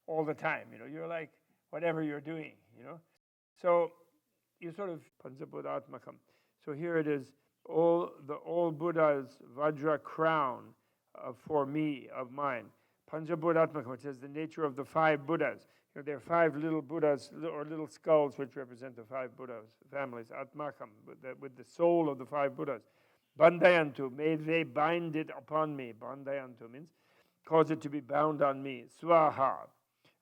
all the time. You know, you're like whatever you're doing, you know. So you sort of Panchabuddhatmakam. So here it is, all Buddha's Vajra crown for me, of mine. Panchabuddhatmakam, which is the nature of the 5 Buddhas. You know, there are 5 little Buddhas, or little skulls, which represent the 5 Buddhas, families, Atmakam, with the soul of the 5 Buddhas. Bandhayantu, may they bind it upon me. Bandhayantu means cause it to be bound on me. Swaha.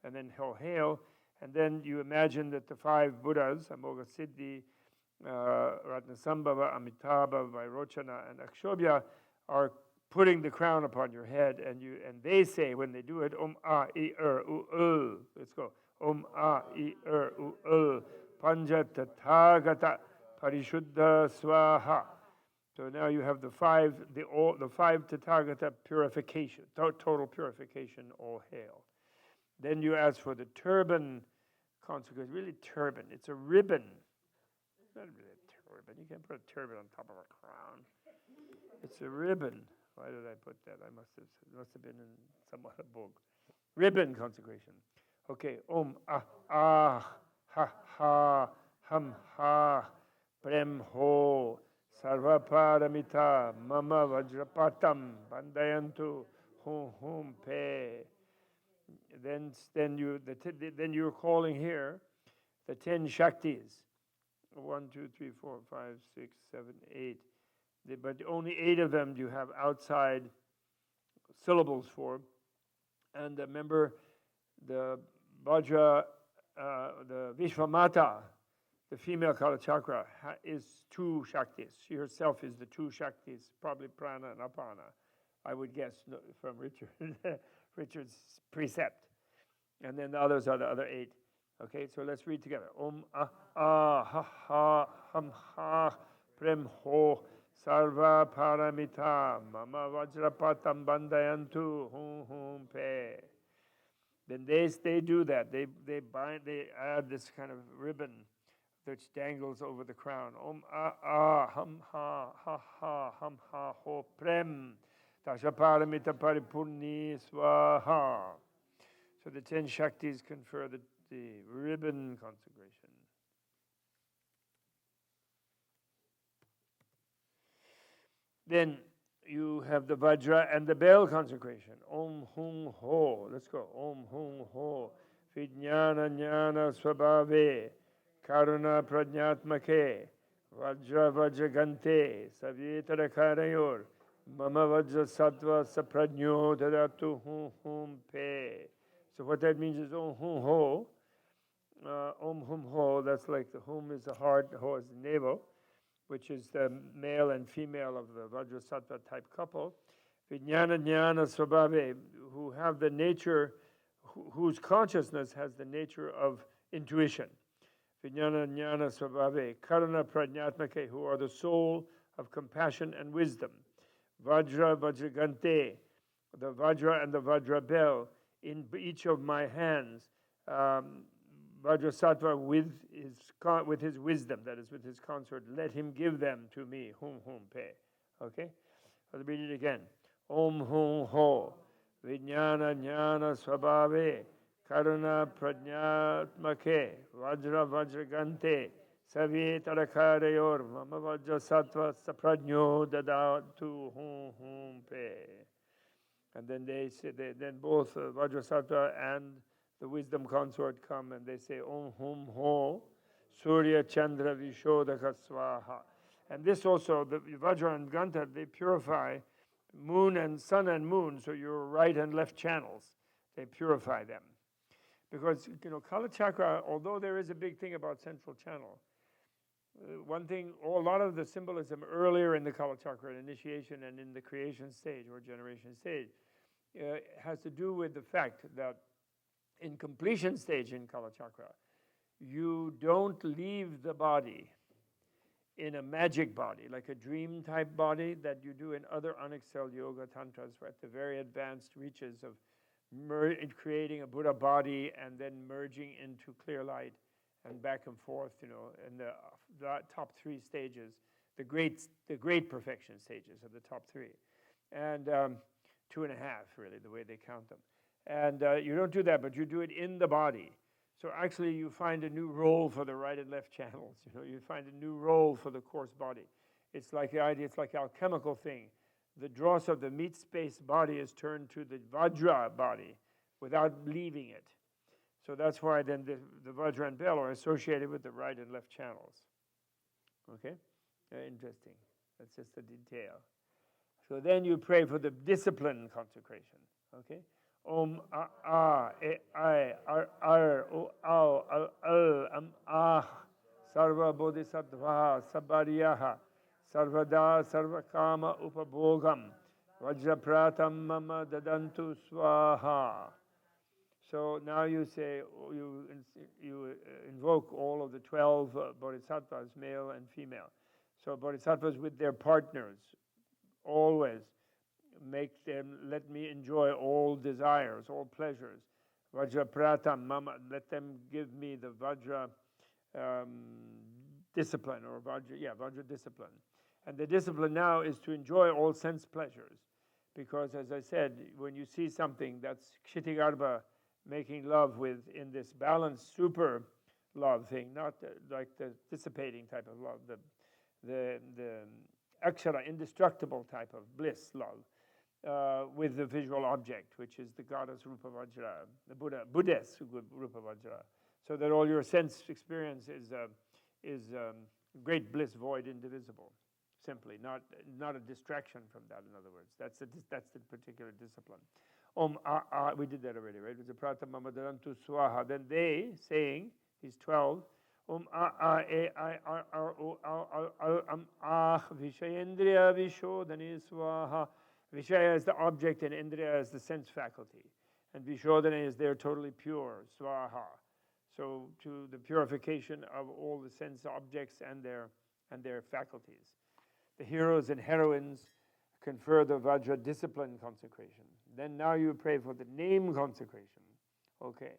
And then hail. And then you imagine that the 5 Buddhas, Amoga Siddhi, Ratnasambhava, Amitabha, Vairochana, and Akshobhya, are putting the crown upon your head, and they say when they do it, Om A I U U. Let's go. Om A I U U. Panja Tathagata Parishuddha Swaha. So now you have the 5 Tathagata purification, total purification, all hail. Then you ask for the turban consecration. Really turban. It's a ribbon. It's not really a turban. You can't put a turban on top of a crown. It's a ribbon. Why did I put that? It must have been in somewhat a book. Ribbon consecration. Okay. Om ha ha hum ha prem ho sarva paramita mama vajrapatam bandayantu hum pe. Then you're calling here the 10 Shaktis. 1, 2, 3, 4, 5, 6, 7, 8. But only 8 of them you have outside syllables for. And remember, the Vajra, the Vishvamata, the female Kālachakra, is 2 Shaktis. She herself is the 2 Shaktis, probably Prana and Apana, I would guess, from Richard's precept. And then the others are the other 8. Okay, so let's read together. Om ha hum ha prem ho sarva paramita mama vajrapatam bandayantu hum pe. Then they do that. They add this kind of ribbon which dangles over the crown. Om hum ha hum ha ho prem tasha paramita paripurni swaha. So the 10 Shaktis confer the ribbon consecration. Then you have the Vajra and the bell consecration. Om Hung Ho. Let's go. Om Hung Ho. Vijnana Jnana Swabhave. Karuna Prajnatmake. Vajra Vajragante. Savyetara Karayor. Mama Vajra Sattva Saprajnyo Dadatu Hum Pe. So what that means is Om Hum Ho. Om Hum Ho, that's like the Hum is the heart, the Ho is the navel, which is the male and female of the Vajrasattva type couple. Vijnana Jnana Swabhave, who have the nature, whose consciousness has the nature of intuition. Vijnana Jnana Swabhave. Karuna Prajnatmake, who are the soul of compassion and wisdom. Vajra Vajragante, the Vajra and the Vajra bell, in each of my hands, Vajrasattva with his wisdom, that is with his consort, let him give them to me, hum pe. Okay? I'll read it again. Om hum ho, vijnana jnana swabhave, karuna prajnatmake, vajra vajragante, savi tarakarayor, mama vajrasattva saprajnyo dadatu hum pe. And then they say, then both Vajrasattva and the wisdom consort come and they say, Om Hum Ho, Surya Chandra Vishodaka Swaha. And this also, the Vajra and Ganta, they purify moon and sun and moon, so your right and left channels, they purify them. Because, Kālachakra, although there is a big thing about central channel, one thing, a lot of the symbolism earlier in the Kālachakra initiation and in the creation stage or generation stage has to do with the fact that in completion stage in Kālachakra, you don't leave the body in a magic body, like a dream type body that you do in other Unexcelled Yoga Tantras, at the very advanced reaches of creating a Buddha body and then merging into clear light and back and forth, in the top 3 stages, the great perfection stages of the top 3. And 2.5 really, the way they count them. And you don't do that, but you do it in the body. So actually you find a new role for the right and left channels. You find a new role for the coarse body. It's like the idea, it's like an alchemical thing. The dross of the meat space body is turned to the Vajra body without leaving it. So that's why then the Vajra and bell are associated with the right and left channels. Okay? Interesting. That's just a detail. So then you pray for the discipline consecration. Okay? Om a a e I ar o au al al am ah sarva bodhisattva sabariyaha sarvada sarvakama upabhogam vajrapratam mama dadantu swaha. So now you say, you invoke all of the 12 bodhisattvas, male and female. So bodhisattvas with their partners, always make them, let me enjoy all desires, all pleasures. Vajrapratam mama, let them give me the Vajra discipline, or Vajra discipline. And the discipline now is to enjoy all sense pleasures. Because as I said, when you see something that's Kshitigarbha, making love with, in this balanced super love thing, not like the dissipating type of love, the akshara, indestructible type of bliss love, with the visual object, which is the goddess Rupa Vajra, the Buddha's Rupa Vajra, so that all your sense experience is great bliss, void, indivisible, simply, not a distraction from that. In other words, that's the particular discipline. We did that already, right? It was a pratama madarantu swaha. Then they saying, these 12, e I R O al am ah vishayendriya vishodhani swaha. Vishaya is the object and indriya is the sense faculty. And vishodhani is there totally pure, swaha. So to the purification of all the sense objects and their faculties. The heroes and heroines confer the Vajra discipline consecration. Then now you pray for the name consecration. Okay.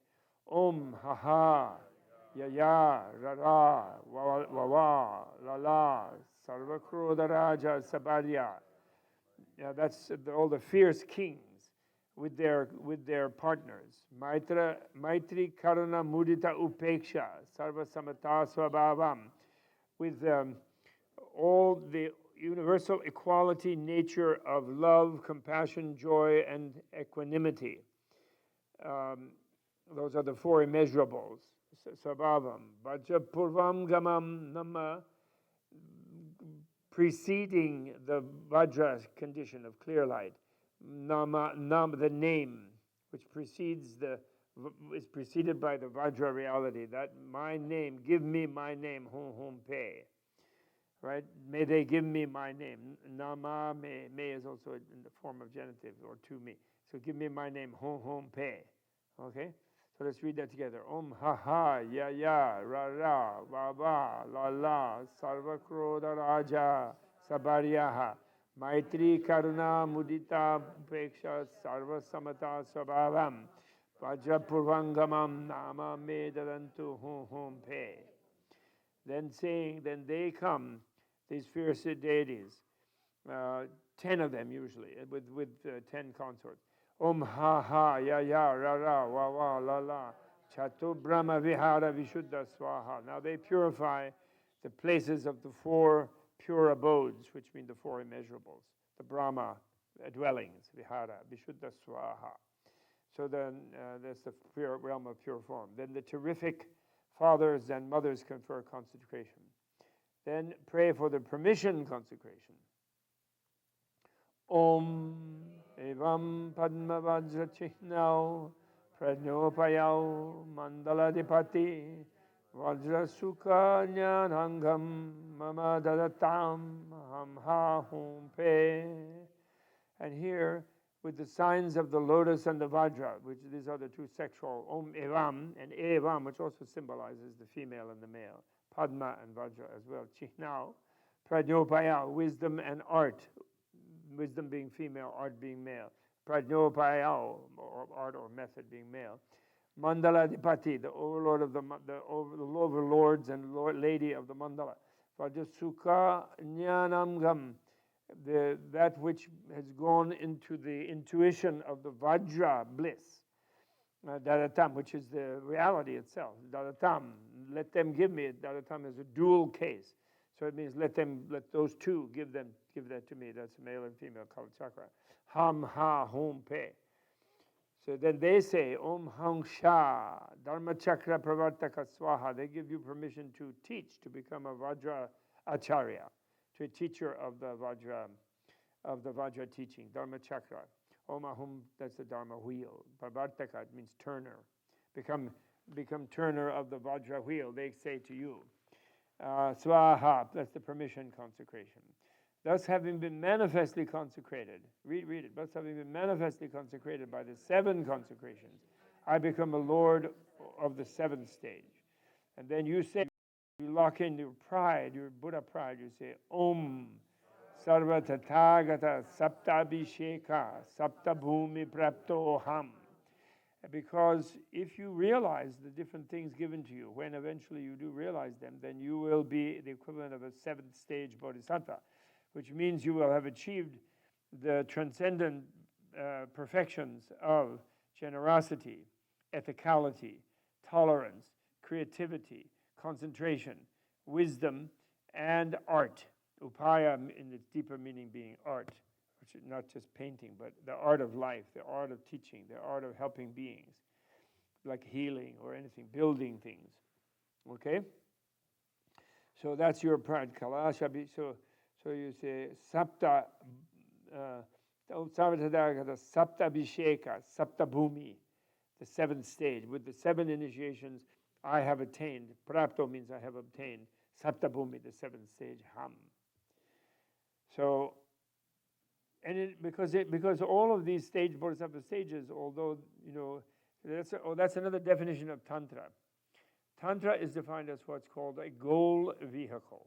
Om ha ha ya ya ra ra wa wa la la sarvakroda raja sabarya. Yeah, that's all the fierce kings with their partners. Maitri karuna mudita upeksha sarva samata swabhavam, with all the universal equality nature of love, compassion, joy, and equanimity. Those are the 4 immeasurables. Sabhavam, Vajrapurvam Gamam Nama, preceding the Vajra condition of clear light. Nama, the name, which is preceded by the Vajra reality. That my name, give me my name, Hum Hum Pe. Right? May they give me my name. Nama me. Me is also in the form of genitive, or to me. So give me my name, Hom Hom Pe. Okay? So let's read that together. Om ha ha ya ya ra ra va va la la sarvakroda raja sabaryaha maitri karuna mudita peksha sarva samata swabhavam vajrapurvangamam nama me dadantu Hom Hom Pe. Then they come, these fierce deities, 10 of them usually, with 10 consorts. Om ha ha ya ya ra ra wa wa la la chato brahma vihara vishuddha swaha. Now they purify the places of the 4 pure abodes, which mean the 4 immeasurables, the Brahma dwellings, vihara vishuddha swaha. So then that's the pure realm of pure form. Then the terrific fathers and mothers confer consecration. Then pray for the permission consecration. Om evam padma vajra chihnau prajnopayau mandala dipati vajra sukha jnanangam mama dadatam ham ha hum pe. And here, with the signs of the lotus and the vajra, which these are the 2 sexual, Om Evam and Evam, which also symbolizes the female and the male, Padma and Vajra as well. Chihnau, Prajnopaya, wisdom and art, wisdom being female, art being male. Prajnopaya, or art or method being male. Mandala Dipati, the overlord of the overlords and lady of the mandala. Vajra Sukha Jnanamgam, that which has gone into the intuition of the Vajra bliss, Dadatam, which is the reality itself. Dadatam, let them give me it. Dadatam is a dual case. So it means let those two give that to me. That's male and female Kālachakra. Ham, ha, hum, pe. So then they say, Om Hang Sha, Dharma Chakra Pravartaka Swaha. They give you permission to teach, to become a Vajra Acharya, to a teacher of the Vajra teaching, Dharma Chakra. Om Ahum, that's the Dharma wheel. Pravartaka, it means turner. Become turner of the Vajra wheel, they say to you. Swaha, that's the permission consecration. Thus having been manifestly consecrated, read it, thus having been manifestly consecrated by the 7 consecrations, I become a lord of the 7th stage. And then you say, you lock in your pride, your Buddha pride, you say, Om Sarva Tathagata Saptabhisheka Saptabhumi Prapto Ham. Because if you realize the different things given to you, when eventually you do realize them, then you will be the equivalent of a 7th stage bodhisattva, which means you will have achieved the transcendent perfections of generosity, ethicality, tolerance, creativity, concentration, wisdom, and art. Upaya in its deeper meaning being art, which is not just painting, but the art of life, the art of teaching, the art of helping beings, like healing or anything, building things. Okay? So that's your pride. So you say Sapta Sapta Bhisheka, Sapta Bhumi, the 7th stage. With the 7 initiations I have attained. Prapto means I have obtained. Sapta Bhumi, the 7th stage, Ham. So, and because all of these bodhisattva stages, although, that's another definition of Tantra. Tantra is defined as what's called a goal vehicle.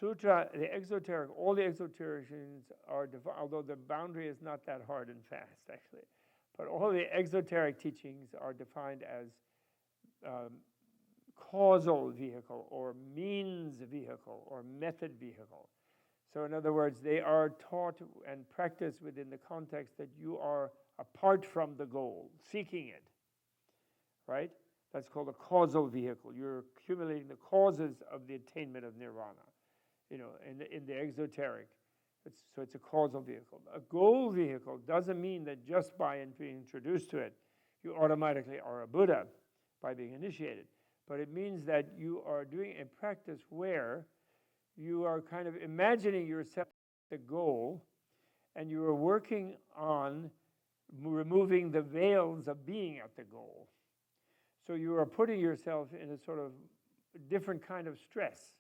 Sutra, all the exoterics are defined, although the boundary is not that hard and fast, actually. But all the exoteric teachings are defined as causal vehicle, or means vehicle, or method vehicle. So in other words, they are taught and practiced within the context that you are apart from the goal, seeking it, right? That's called a causal vehicle. You're accumulating the causes of the attainment of nirvana, in the exoteric. So it's a causal vehicle. A goal vehicle doesn't mean that just by being introduced to it, you automatically are a Buddha by being initiated. But it means that you are doing a practice where you are kind of imagining yourself the goal, and you are working on removing the veils of being at the goal. So you are putting yourself in a sort of different kind of stress,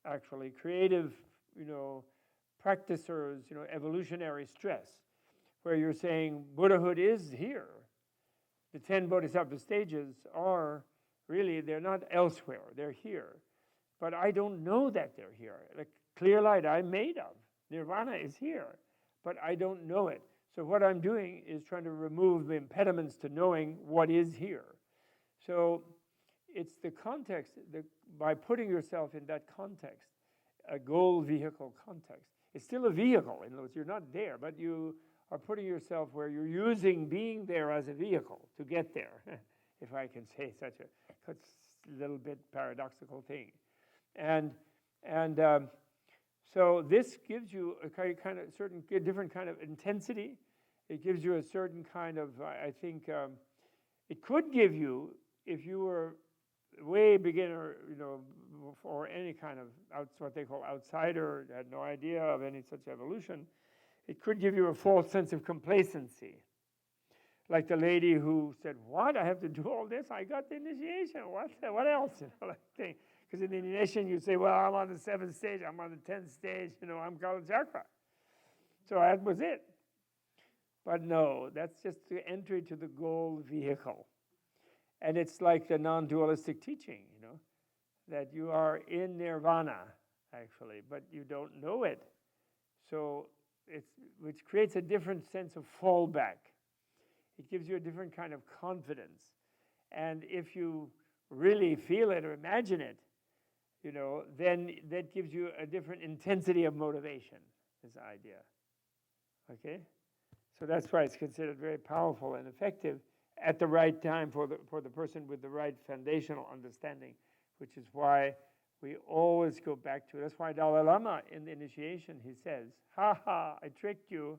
actually, creative, practicers, evolutionary stress, where you're saying Buddhahood is here. The 10 bodhisattva stages are really, they're not elsewhere, they're here. But I don't know that they're here. Like clear light I'm made of. Nirvana is here, but I don't know it. So what I'm doing is trying to remove the impediments to knowing what is here. So it's the context, by putting yourself in that context, a goal vehicle context. It's still a vehicle, in other words, you're not there, but you are putting yourself where you're using being there as a vehicle to get there, if I can say such a little bit paradoxical thing. And so this gives you a kind of certain different kind of intensity. It gives you a certain kind of, I think, it could give you, if you were way beginner, or any kind of what they call outsider, had no idea of any such evolution, it could give you a false sense of complacency. Like the lady who said, "What? I have to do all this? I got the initiation. What else?" Thing. Because in the initiation you say, "Well, I'm on the 7th stage. I'm on the 10th stage. I'm Kālachakra." So that was it. But no, that's just the entry to the goal vehicle. And it's like the non-dualistic teaching, that you are in nirvana, actually, but you don't know it. So which creates a different sense of fallback. It gives you a different kind of confidence. And if you really feel it or imagine it, then that gives you a different intensity of motivation. is the idea. Okay? So that's why it's considered very powerful and effective at the right time for the person with the right foundational understanding, which is why we always go back to it. That's why Dalai Lama in the initiation, he says, ha ha, I tricked you.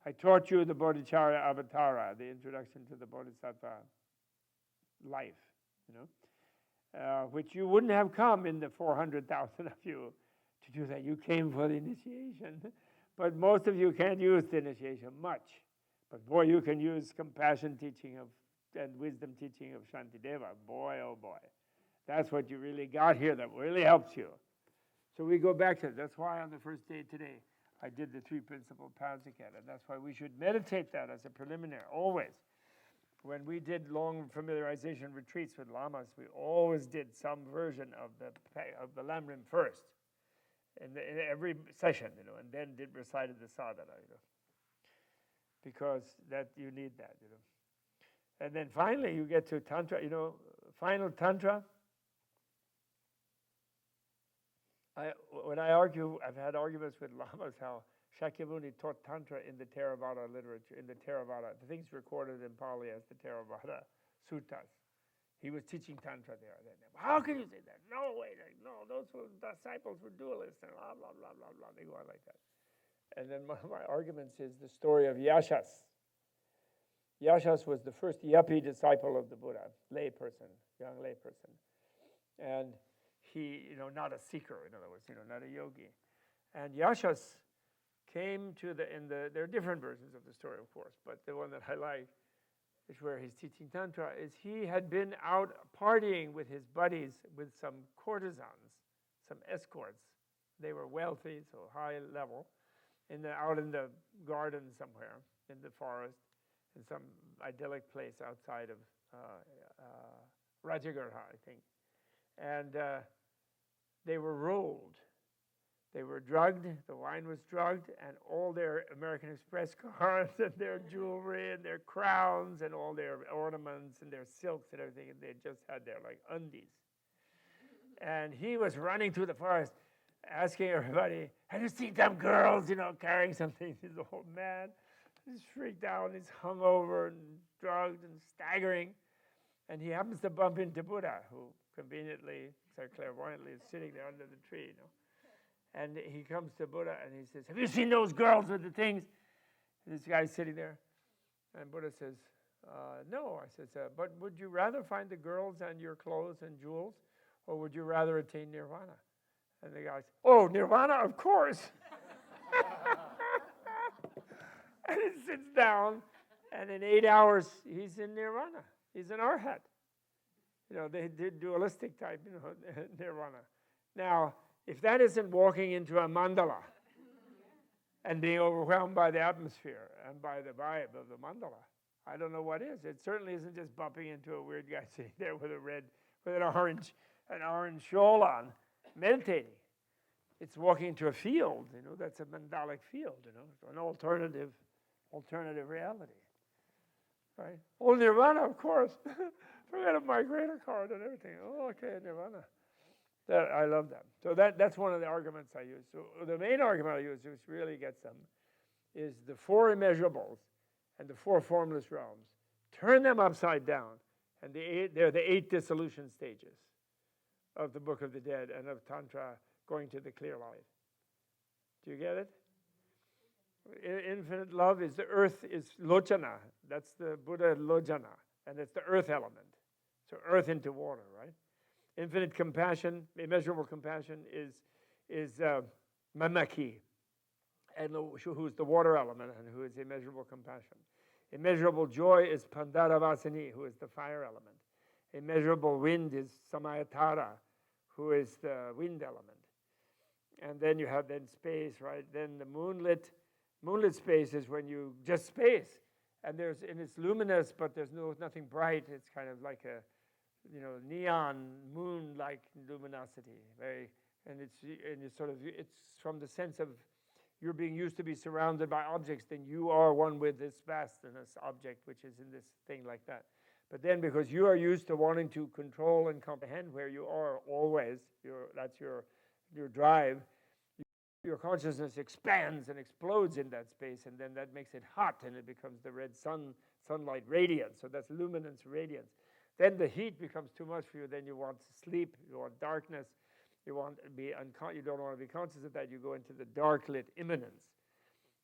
I taught you the Bodhicharya Avatara, the introduction to the Bodhisattva life, which you wouldn't have come in the 400,000 of you to do that. You came for the initiation. But most of you can't use the initiation much. But boy, you can use compassion teaching and wisdom teaching of Shantideva. Boy, oh boy. That's what you really got here that really helps you. So we go back to it. That's why on the first day today, I did the 3 principal paths again. And that's why we should meditate that as a preliminary, always. When we did long familiarization retreats with lamas, we always did some version of the Lamrim first. In every session, and then recited the sadhana, because that you need that, And then finally you get to Tantra, final Tantra. When I argue, I've had arguments with lamas how Shakyamuni taught Tantra in the Theravada literature, the things recorded in Pali as the Theravada suttas. He was teaching Tantra there. How can you say that? No way. No, those disciples were dualists and blah, blah, blah, blah, blah. They go on like that. And then one of my arguments is the story of Yashas. Yashas was the first yuppie disciple of the Buddha, young lay person. And he, not a seeker, in other words, not a yogi. And Yashas came to there are different versions of the story, of course, but the one that I like is where he's teaching Tantra, is he had been out partying with his buddies with some courtesans, some escorts. They were wealthy, so high level, out in the garden somewhere, in the forest, in some idyllic place outside of Rajagurha, I think. And they were rolled. They were drugged, the wine was drugged, and all their American Express cards and their jewelry and their crowns and all their ornaments and their silks and everything, and they just had their undies. And he was running through the forest asking everybody, have you seen them girls, carrying something? He's an old man. He's freaked out, he's hungover and drugged and staggering. And he happens to bump into Buddha, who conveniently, clairvoyantly, is sitting there under the tree, And he comes to Buddha and he says, have you seen those girls with the things? And this guy's sitting there. And Buddha says, no. I says, but would you rather find the girls and your clothes and jewels, or would you rather attain nirvana? And the guy says, oh, nirvana, of course. And he sits down, and in 8 hours, he's in nirvana. He's an arhat. They did dualistic type, nirvana. Now, if that isn't walking into a mandala and being overwhelmed by the atmosphere and by the vibe of the mandala, I don't know what is. It certainly isn't just bumping into a weird guy sitting there with an orange shawl on, meditating. It's walking into a field, that's a mandalic field, an alternative reality, right? Oh, nirvana, of course. Forget a migrator card and everything. Oh, okay, nirvana. I love that. So that's one of the arguments I use. So the main argument I use, which really gets them, is the 4 immeasurables and the 4 formless realms. Turn them upside down, and they're the 8 dissolution stages of the Book of the Dead and of Tantra going to the clear light. Do you get it? Infinite love is the earth, is lochana. That's the Buddha lojana, and it's the earth element. So earth into water, right? Infinite compassion, immeasurable compassion is mamaki, and who's the water element and who is immeasurable compassion. Immeasurable joy is pandaravasini, who is the fire element. Immeasurable wind is samayatara, who is the wind element. And then you have space, right? Then the moonlit space is when you just space, and it's luminous, but there's nothing bright. It's kind of like a neon moon-like luminosity, it's from the sense of you're being used to be surrounded by objects, then you are one with this vastness object, which is in this thing like that. But then because you are used to wanting to control and comprehend where you are always, that's your drive, your consciousness expands and explodes in that space, and then that makes it hot, and it becomes the red sunlight radiance. So that's luminance, radiance. Then the heat becomes too much for you. Then you want sleep, you want darkness, you want to be you don't want to be conscious of that. You go into the dark lit immanence,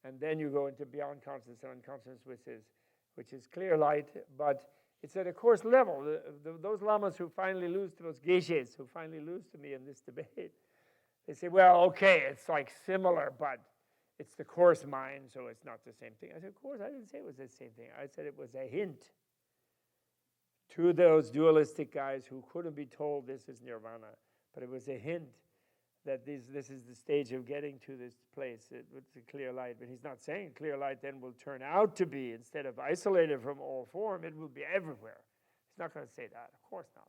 and then you go into beyond consciousness and unconsciousness, which is clear light, but it's at a coarse level. Those lamas who finally lose to those geshes, who finally lose to me in this debate, they say, well, okay, it's like similar, but it's the coarse mind, so it's not the same thing. I said, of course, I didn't say it was the same thing. I said it was a hint to those dualistic guys who couldn't be told this is nirvana, but it was a hint that this is the stage of getting to this place with the clear light. But he's not saying clear light then will turn out to be, instead of isolated from all form, it will be everywhere. He's not going to say that, of course not.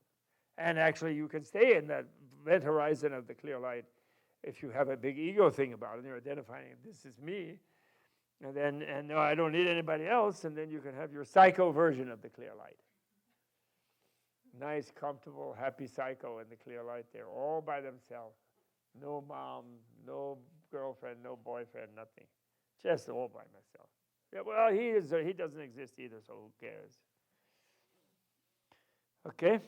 And actually, you can stay in that red horizon of the clear light if you have a big ego thing about it, and you're identifying, this is me, and no, I don't need anybody else, and then you can have your psycho version of the clear light. Nice, comfortable, happy psycho in the clear light there, all by themselves. No mom, no girlfriend, no boyfriend, nothing. Just all by myself. Yeah, well, he doesn't exist either, so who cares? Okay?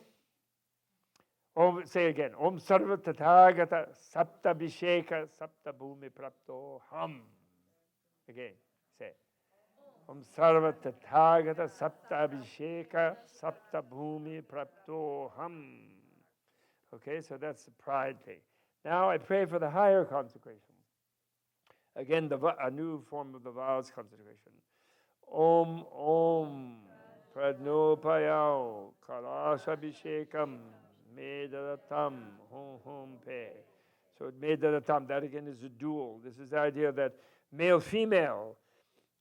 Om, say again. Om sarva tathagata sapta bhisheka sapta bhumi prapto ham. Again, say. Om sarva tathagata sapta bhisheka sapta bhumi prapto ham. Okay, so that's the pride thing. Now I pray for the higher consecration. Again, a new form of the vows consecration. Om Om Pradnopayao Kālachakra Medadatam Hum Hum Pe. So Medadatam, that again is a dual. This is the idea that male-female,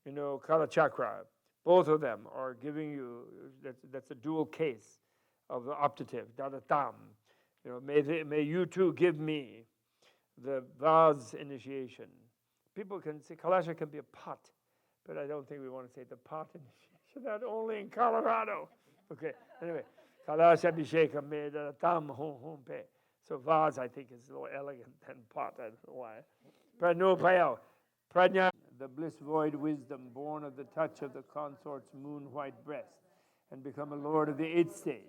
Kālachakra, both of them are giving you, that's a dual case of the optative, Dadatam. May you too give me the vows initiation. People can say Kālachakra can be a pot, but I don't think we want to say the pot initiation. That only in Colorado. Okay, anyway. Kālachakra Medadatam Hum Hum Pe. So vase, I think, is more elegant than pot. I don't know why. Pranopayao. Prajna, the bliss void wisdom, born of the touch of the consort's moon white breast, and become a lord of the eighth stage.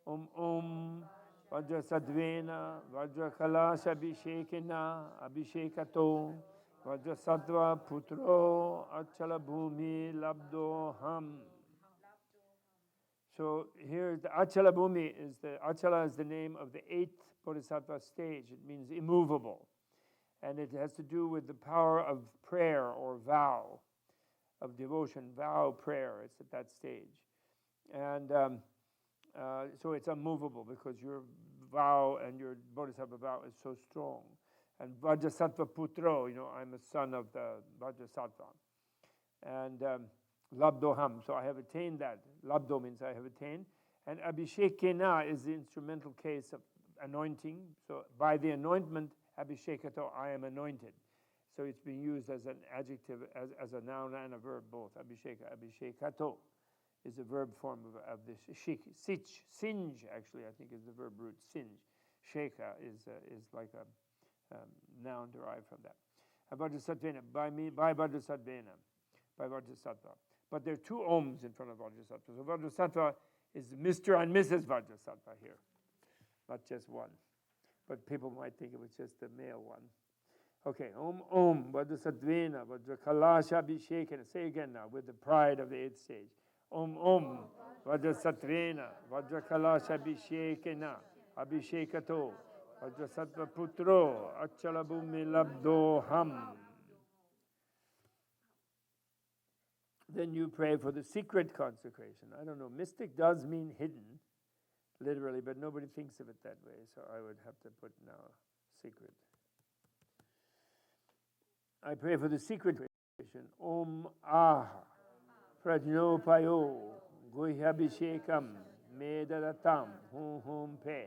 Om Om Vajra Sadvena, Vajra Kalasha Abhishekena, Abhishekato, Vajra Sattva Putro, Achala Bhumi Labdo Ham. So here, the Achala Bhumi Achala is the name of the eighth Bodhisattva stage. It means immovable. And it has to do with the power of prayer or vow, of devotion, vow, prayer. It's at that stage. And so it's unmovable because your vow and your Bodhisattva vow is so strong. And Vajrasattva Putro, I'm a son of the Vajrasattva. And Labdoham, so I have attained that. Labdo means I have attained. And Abhishekena is the instrumental case of anointing. So by the anointment, Abhishekato, I am anointed. So it's being used as an adjective, as a noun and a verb both. Abhisheka, Abhishekato is a verb form of this. Sinj, actually, I think is the verb root. Sinj. Sheka is like a noun derived from that. Vajrasattva, by Vajrasattva, by Vajrasattva. But there are two Oms in front of Vajrasattva. So Vajrasattva is Mr. and Mrs. Vajrasattva here, not just one. But people might think it was just the male one. Okay, Om Vajrasattva, Vajrakalasha Abhishekena. Say again now with the pride of the eighth stage. Om Vajrasattva, Vajrakalasha Abhishekena, Abhishekato, Vajrasattva Putro, Achala Bhumi Labdo Ham. Then you pray for the secret consecration. I don't know, mystic does mean hidden, literally, but nobody thinks of it that way, so I would have to put now secret. I pray for the secret consecration. Om Aha Prajnopayo Guhyabhishekam Medadatam Hum Hum Pe.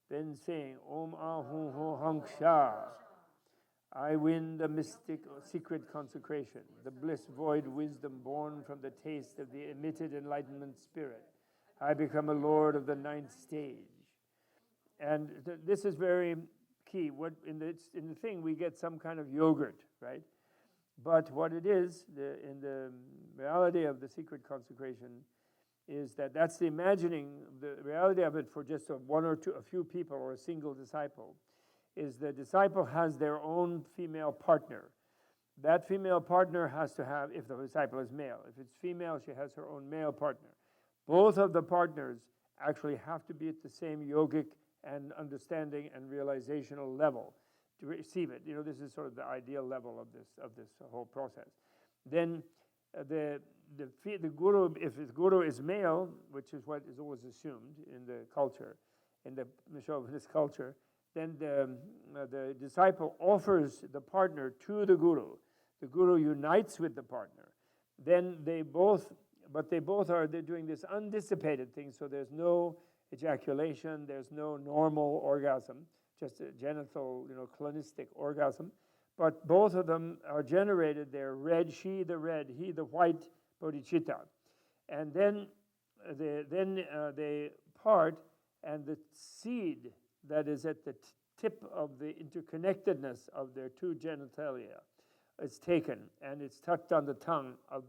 Then saying Om Ahum Ho Hanksha. I win the mystic or secret consecration, the bliss void wisdom born from the taste of the emitted enlightenment spirit. I become a lord of the ninth stage. And this is very key. What in the thing we get some kind of yogurt, right? But what it is, in the reality of the secret consecration, is that that's the imagining. The reality of it for just a few people or a single disciple, is the disciple has their own female partner. That female partner has to have, if the disciple is male, if it's female, she has her own male partner. Both of the partners actually have to be at the same yogic and understanding and realizational level to receive it. This is sort of the ideal level of this whole process. Then the guru, if the guru is male, which is what is always assumed in the culture, in the chauvinist culture, then the disciple offers the partner to the guru. The guru unites with the partner. Then they're doing this undissipated thing, so there's no ejaculation, there's no normal orgasm, just a genital, clonistic orgasm. But both of them are generated, they're red, she the red, he the white bodhicitta. And then they part, and the seed that is at the tip of the interconnectedness of their two genitalia is taken, and it's tucked on the tongue of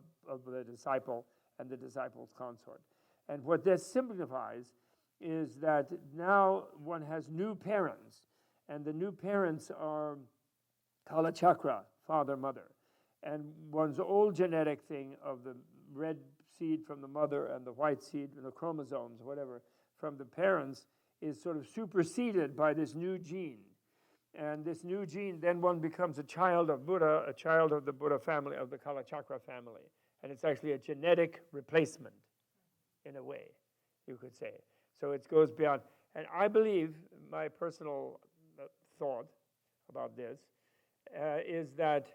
the disciple and the disciple's consort. And what this signifies is that now one has new parents, and the new parents are Kālachakra, father, mother. And one's old genetic thing of the red seed from the mother and the white seed, the chromosomes, whatever, from the parents is sort of superseded by this new gene. And this new gene, then one becomes a child of Buddha, a child of the Buddha family, of the Kālachakra family. And it's actually a genetic replacement, in a way, you could say. So it goes beyond. And I believe, my personal thought about this, is that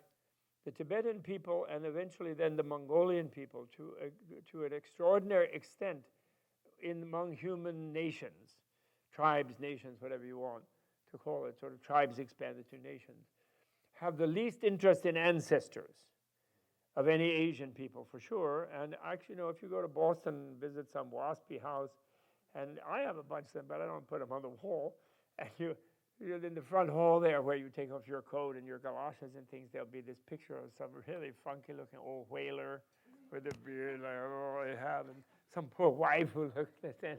the Tibetan people, and eventually then the Mongolian people, to an extraordinary extent, among human nations, tribes, nations, whatever you want to call it, sort of tribes expanded to nations, have the least interest in ancestors of any Asian people, for sure. And actually, if you go to Boston and visit some waspy house, and I have a bunch of them, but I don't put them on the wall, and you're in the front hall there where you take off your coat and your galoshes and things, there'll be this picture of some really funky-looking old whaler with a beard, like, they have, and some poor wife who looks like this,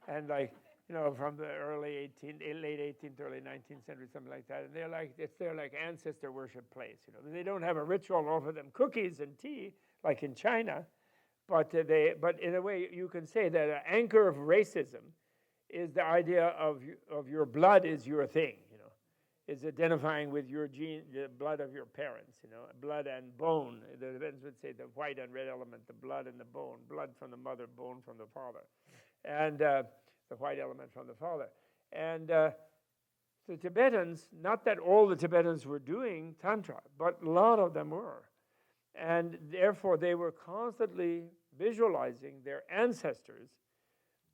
and from the late 18th, early 19th century, something like that. And it's their ancestor worship place. They don't have a ritual to offer them cookies and tea like in China, but in a way you can say that an anchor of racism is the idea of your blood is your thing. Is identifying with your gene, the blood of your parents. Blood and bone. The Tibetans would say the white and red element, the blood and the bone, blood from the mother, bone from the father, and the white element from the father. And the Tibetans, not that all the Tibetans were doing Tantra, but a lot of them were. And therefore they were constantly visualizing their ancestors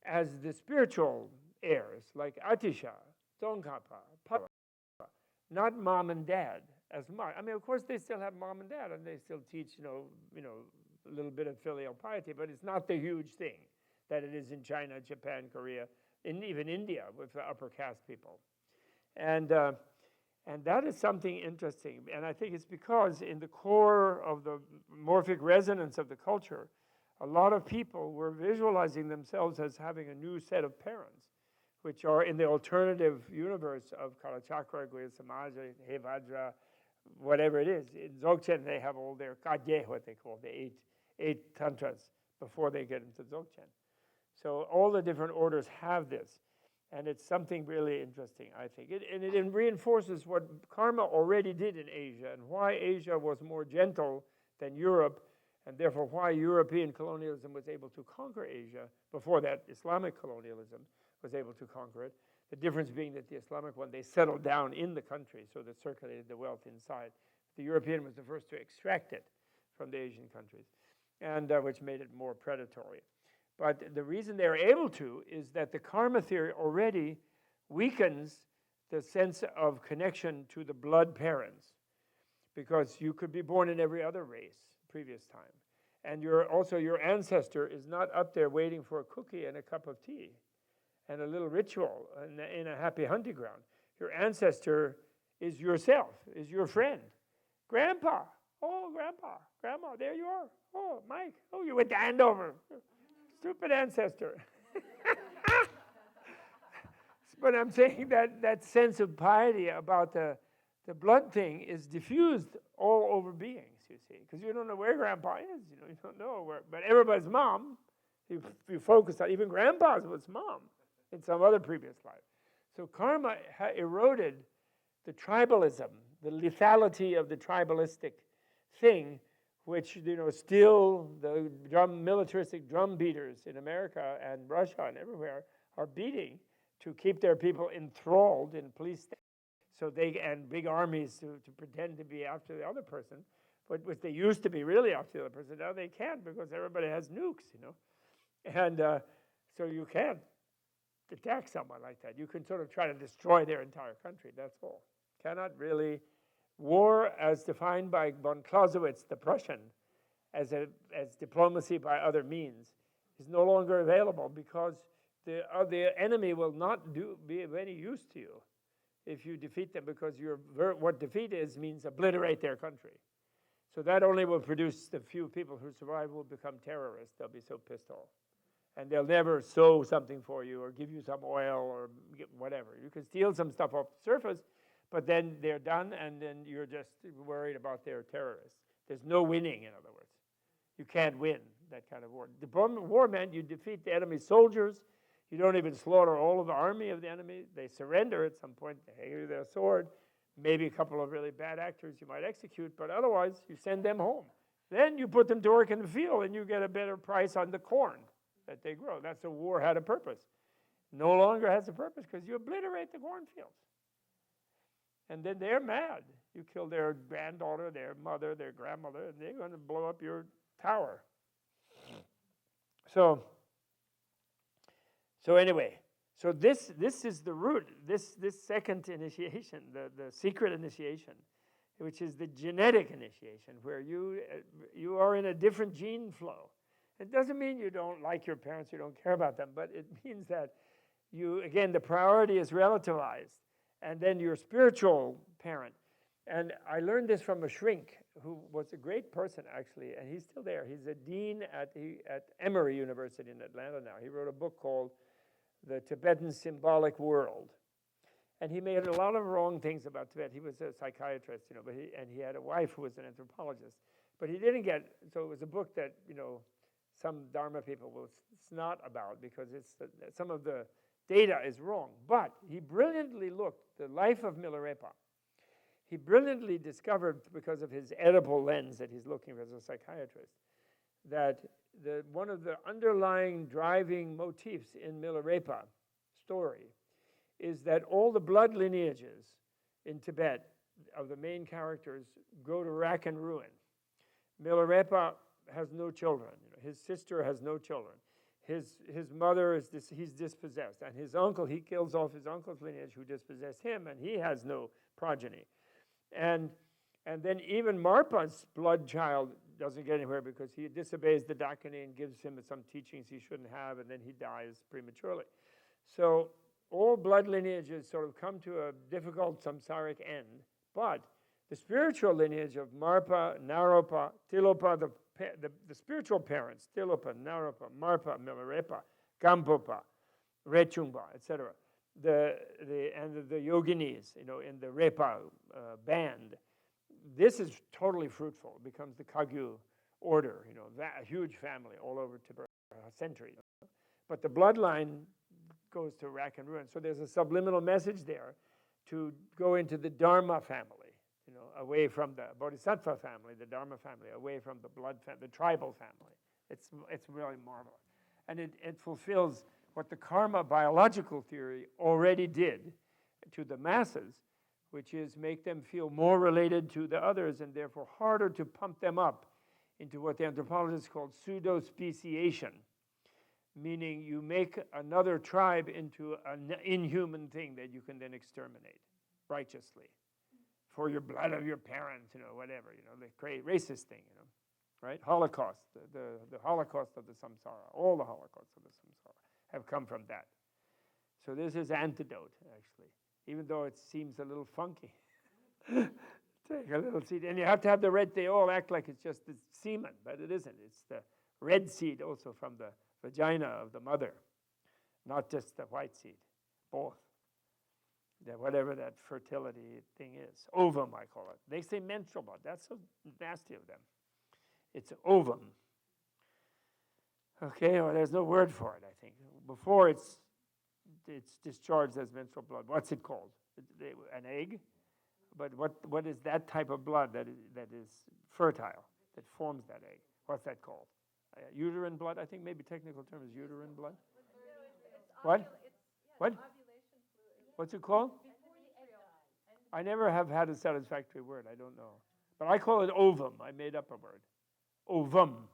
as the spiritual heirs, like Atisha, Tsongkhapa, Papa, not mom and dad as much. I mean, of course, they still have mom and dad, and they still teach, a little bit of filial piety, but it's not the huge thing that it is in China, Japan, Korea, and even India with the upper caste people. And that is something interesting. And I think it's because in the core of the morphic resonance of the culture, a lot of people were visualizing themselves as having a new set of parents, which are in the alternative universe of Kālachakra, Guya Samaja, Hevajra, whatever it is. In Dzogchen, they have all their Kagye, what they call the eight tantras, before they get into Dzogchen. So all the different orders have this, and it's something really interesting, I think. It reinforces what karma already did in Asia, and why Asia was more gentle than Europe, and therefore why European colonialism was able to conquer Asia. Before that, Islamic colonialism was able to conquer it. The difference being that the Islamic one, they settled down in the country, so they circulated the wealth inside. The European was the first to extract it from the Asian countries, and which made it more predatory. But the reason they're able to is that the karma theory already weakens the sense of connection to the blood parents, because you could be born in every other race previous time. And your ancestor is not up there waiting for a cookie and a cup of tea and a little ritual in a happy hunting ground. Your ancestor is yourself, is your friend. Grandpa, oh, Grandpa, Grandma, there you are. Oh, Mike, oh, you went to Andover. Stupid ancestor. But I'm saying that sense of piety about the blood thing is diffused all over beings, you see, because you don't know where Grandpa is, you don't know where, but everybody's mom, you focus on, even Grandpa's was mom in some other previous life. So karma eroded the tribalism, the lethality of the tribalistic thing, which, still the militaristic drum beaters in America and Russia and everywhere are beating to keep their people enthralled in police states. So and big armies to pretend to be after the other person, but which they used to be really after the other person. Now they can't because everybody has nukes, And so you can't attack someone like that. You can sort of try to destroy their entire country, that's all. Cannot really. War, as defined by von Clausewitz, the Prussian, as diplomacy by other means, is no longer available because the enemy will not be of any use to you if you defeat them, because what defeat means obliterate their country. So that only will produce the few people who survive will become terrorists. They'll be so pissed off. And they'll never sow something for you or give you some oil or whatever. You can steal some stuff off the surface, but then they're done, and then you're just worried about their terrorists. There's no winning, in other words. You can't win that kind of war. The war meant you defeat the enemy's soldiers. You don't even slaughter all of the army of the enemy. They surrender at some point. They hang you their sword. Maybe a couple of really bad actors you might execute, but otherwise you send them home. Then you put them to work in the field, and you get a better price on the corn that they grow. That's a war had a purpose. No longer has a purpose because you obliterate the cornfields. And then they're mad. You kill their granddaughter, their mother, their grandmother, and they're going to blow up your tower. So anyway, so this is the root, this second initiation, the secret initiation, which is the genetic initiation, where you are in a different gene flow. It doesn't mean you don't like your parents, you don't care about them, but it means that the priority is relativized. And then your spiritual parent. And I learned this from a shrink who was a great person, actually, and he's still there. He's a dean at Emory University in Atlanta now. He wrote a book called The Tibetan Symbolic World. And he made a lot of wrong things about Tibet. He was a psychiatrist, but he had a wife who was an anthropologist. But he didn't so it was a book that, some Dharma people will snot about because some of the data is wrong. But he brilliantly looked, the life of Milarepa, he brilliantly discovered, because of his Oedipal lens that he's looking for as a psychiatrist, that one of the underlying driving motifs in Milarepa story is that all the blood lineages in Tibet of the main characters go to rack and ruin. Milarepa has no children. His sister has no children. His mother he's dispossessed, and his uncle, he kills off his uncle's lineage who dispossessed him, and he has no progeny. And then even Marpa's blood child doesn't get anywhere because he disobeys the Dakini and gives him some teachings he shouldn't have, and then he dies prematurely. So all blood lineages sort of come to a difficult samsaric end, but the spiritual lineage of Marpa, Naropa, Tilopa, the spiritual parents, Tilopa, Naropa, Marpa, Milarepa, Gampopa, Rechungpa, etc., the yoginis, in the Repa band, this is totally fruitful. It becomes the Kagyu order, a huge family all over Tibet, centuries. But the bloodline goes to rack and ruin. So there's a subliminal message there to go into the Dharma family, away from the Bodhisattva family, the Dharma family, away from the the tribal family. It's really marvelous. And it fulfills what the karma biological theory already did to the masses, which is make them feel more related to the others and therefore harder to pump them up into what the anthropologists call pseudo-speciation, meaning you make another tribe into an inhuman thing that you can then exterminate righteously for your blood of your parents, whatever, the racist thing, right? Holocaust, the Holocaust of the samsara, all the Holocausts of the samsara have come from that. So this is antidote, actually. even though it seems a little funky. Take a little seed. And you have to have the red, they all act like it's just the semen, but it isn't. It's the red seed also from the vagina of the mother, not just the white seed, both. Whatever that fertility thing is. Ovum, I call it. They say menstrual blood. That's so nasty of them. It's ovum. Okay, well, there's no word for it, I think. Before it's discharged as menstrual blood. What's it called? An egg? But what is that type of blood that is fertile, that forms that egg? What's that called? Uterine blood? I think maybe technical term is uterine blood. What? What? What's it called? I never have had a satisfactory word. I don't know. But I call it ovum. I made up a word. Ovum.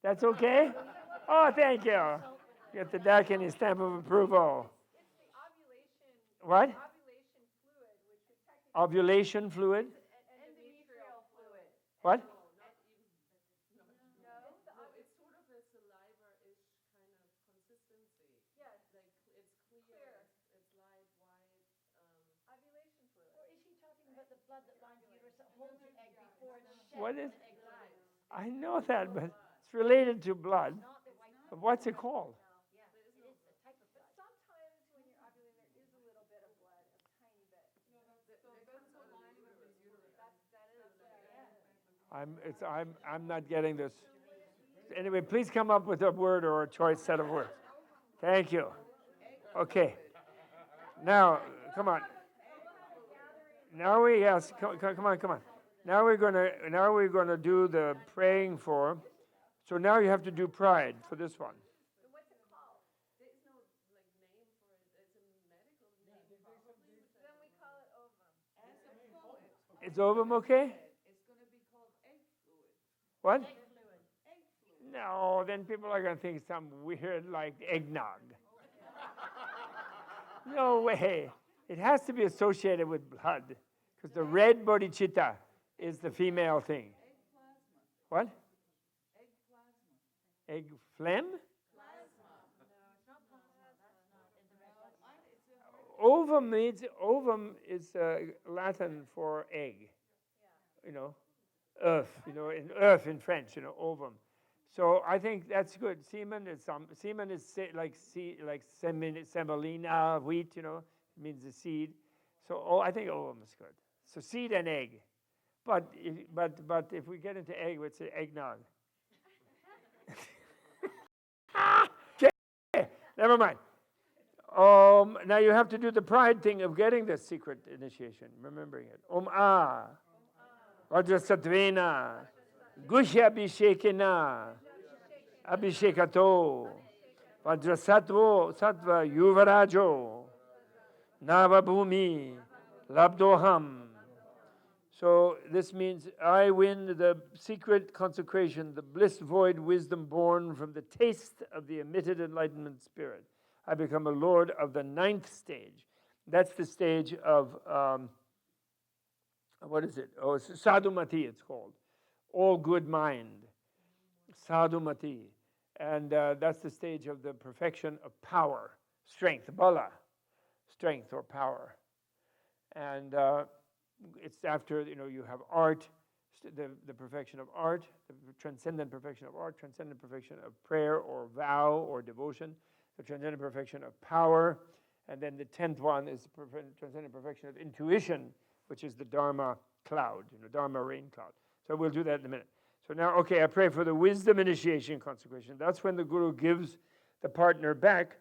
That's okay? Oh, thank you. Get the Dakini stamp of approval. What? Ovulation fluid? Endometrial fluid. What? It's sort of a saliva-ish kind of consistency. Yes. Like it's clear, it's light, white. Ovulation fluid. Or is she talking about the blood that lines the uterus that holds the egg before it sheds What is? and egg dies? I know that, but it's related to blood. Not the white But what's it called? Yeah, it is a type of blood. Sometimes when you're ovulating, there is a little bit of blood, a tiny bit. I'm not getting this. Anyway, please come up with a word or a choice set of words. Thank you. Okay. Now, come on. Now come on. Now we're gonna do the praying for. So now you have to do pride for this one. What's it called? There is no like name for it. It's a medical name. Then we call it ovum. It's ovum, okay? It's going to be called egg fluid. What? Egg fluid. No, then people are gonna think some weird like eggnog. No way. It has to be associated with blood, because the red bodhicitta is the female thing. Egg plasma. What? Egg plasma. Egg phlegm? Ovum is Latin for egg. You know, earth. You know, in earth in French. You know, ovum. So I think that's good. Semen is like semolina, wheat. You know, it means the seed. So I think ovum is good. So seed and egg. But if we get into egg, we'd say eggnog. Okay, never mind. Now you have to do the pride thing of getting this secret initiation, remembering it. Vajrasatvena, Guhya Abhishekena, Abhishekato, Vajrasatvo, Sattva Yuvarajo, Navabhumi, Labdoham. So this means I win the secret consecration, the bliss void wisdom born from the taste of the emitted enlightenment spirit. I become a lord of the 9th stage. That's the stage of, what is it? Oh, it's sadhumati it's called. All good mind. Sadhumati. And that's the stage of the perfection of power, strength, bala, strength or power. And it's after, you have art, the perfection of art, the transcendent perfection of art, transcendent perfection of prayer or vow or devotion, the transcendent perfection of power, and then the 10th one is the transcendent perfection of intuition, which is the Dharma cloud, Dharma rain cloud. So we'll do that in a minute. So now, okay, I pray for the wisdom initiation consecration. That's when the Guru gives the partner back.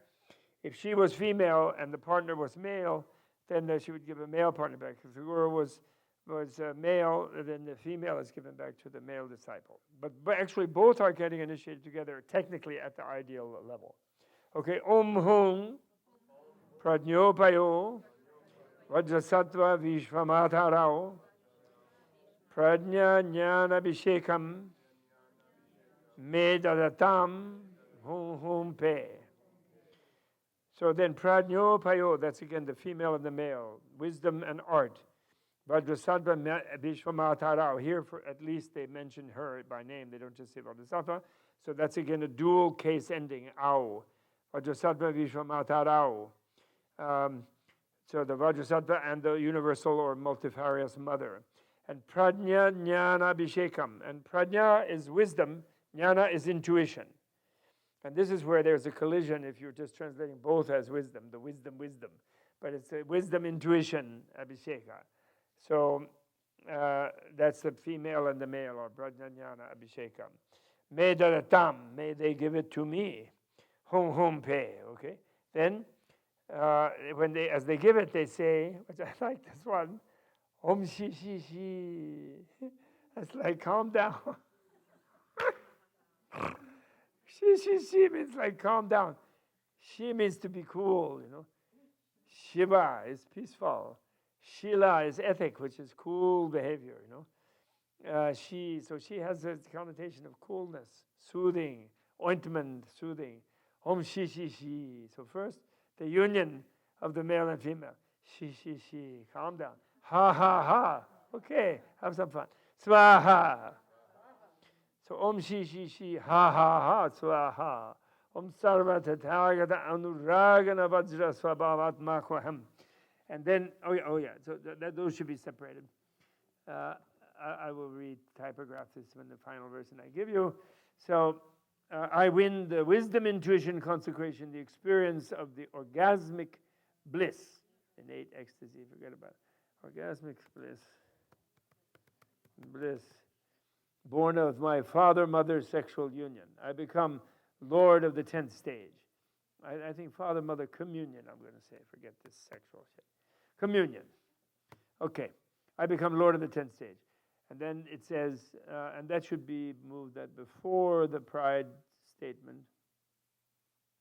If she was female and the partner was male, then she would give a male partner back. If the Guru was male, then the female is given back to the male disciple. But actually, both are getting initiated together, technically at the ideal level. Okay, Om Hung, Prajnopayo, Vajrasattva Vishvamata Rao, Prajna Jnana Abhishekam, Medadatam Hum Hum Pe. So then Prajnopayo, that's again the female and the male, wisdom and art. Vajrasattva Vishvamata Rao. Here, at least they mention her by name. They don't just say Vajrasattva. So that's again a dual case ending, Ao. Vajrasattva Vishvamata Rao. So the Vajrasattva and the universal or multifarious mother. And prajna jnana abhishekam. And prajna is wisdom, jnana is intuition. And this is where there's a collision if you're just translating both as wisdom, the wisdom. But it's a wisdom, intuition, abhisheka. So that's the female and the male, or prajna jnana abhishekam. Me dadatam, may they give it to me. Hum pe, okay? Then, as they give it, they say, which I like this one, Om shi shi shi. That's like calm down. Shi means like calm down. Shi means to be cool, Shiva is peaceful. Shila is ethic, which is cool behavior, So she has a connotation of coolness, soothing, ointment, soothing. Om shi shi shi. So first, the union of the male and female. Shi, calm down. Ha ha. Okay, have some fun. Swaha. So Om shi, ha ha, swaha. Om sarva tathagata anuragana vajra swabhavatmakoham. And then, oh yeah, so those should be separated. I will read, typograph this in the final verse and I give you. So, I win the wisdom, intuition, consecration, the experience of the orgasmic bliss, innate ecstasy, forget about it. Orgasmic bliss, born of my father-mother sexual union. I become Lord of the 10th stage. I think father-mother communion, I'm going to say, forget this sexual shit. Communion. Okay, I become Lord of the 10th stage. And then it says, and that should be moved that before the pride statement.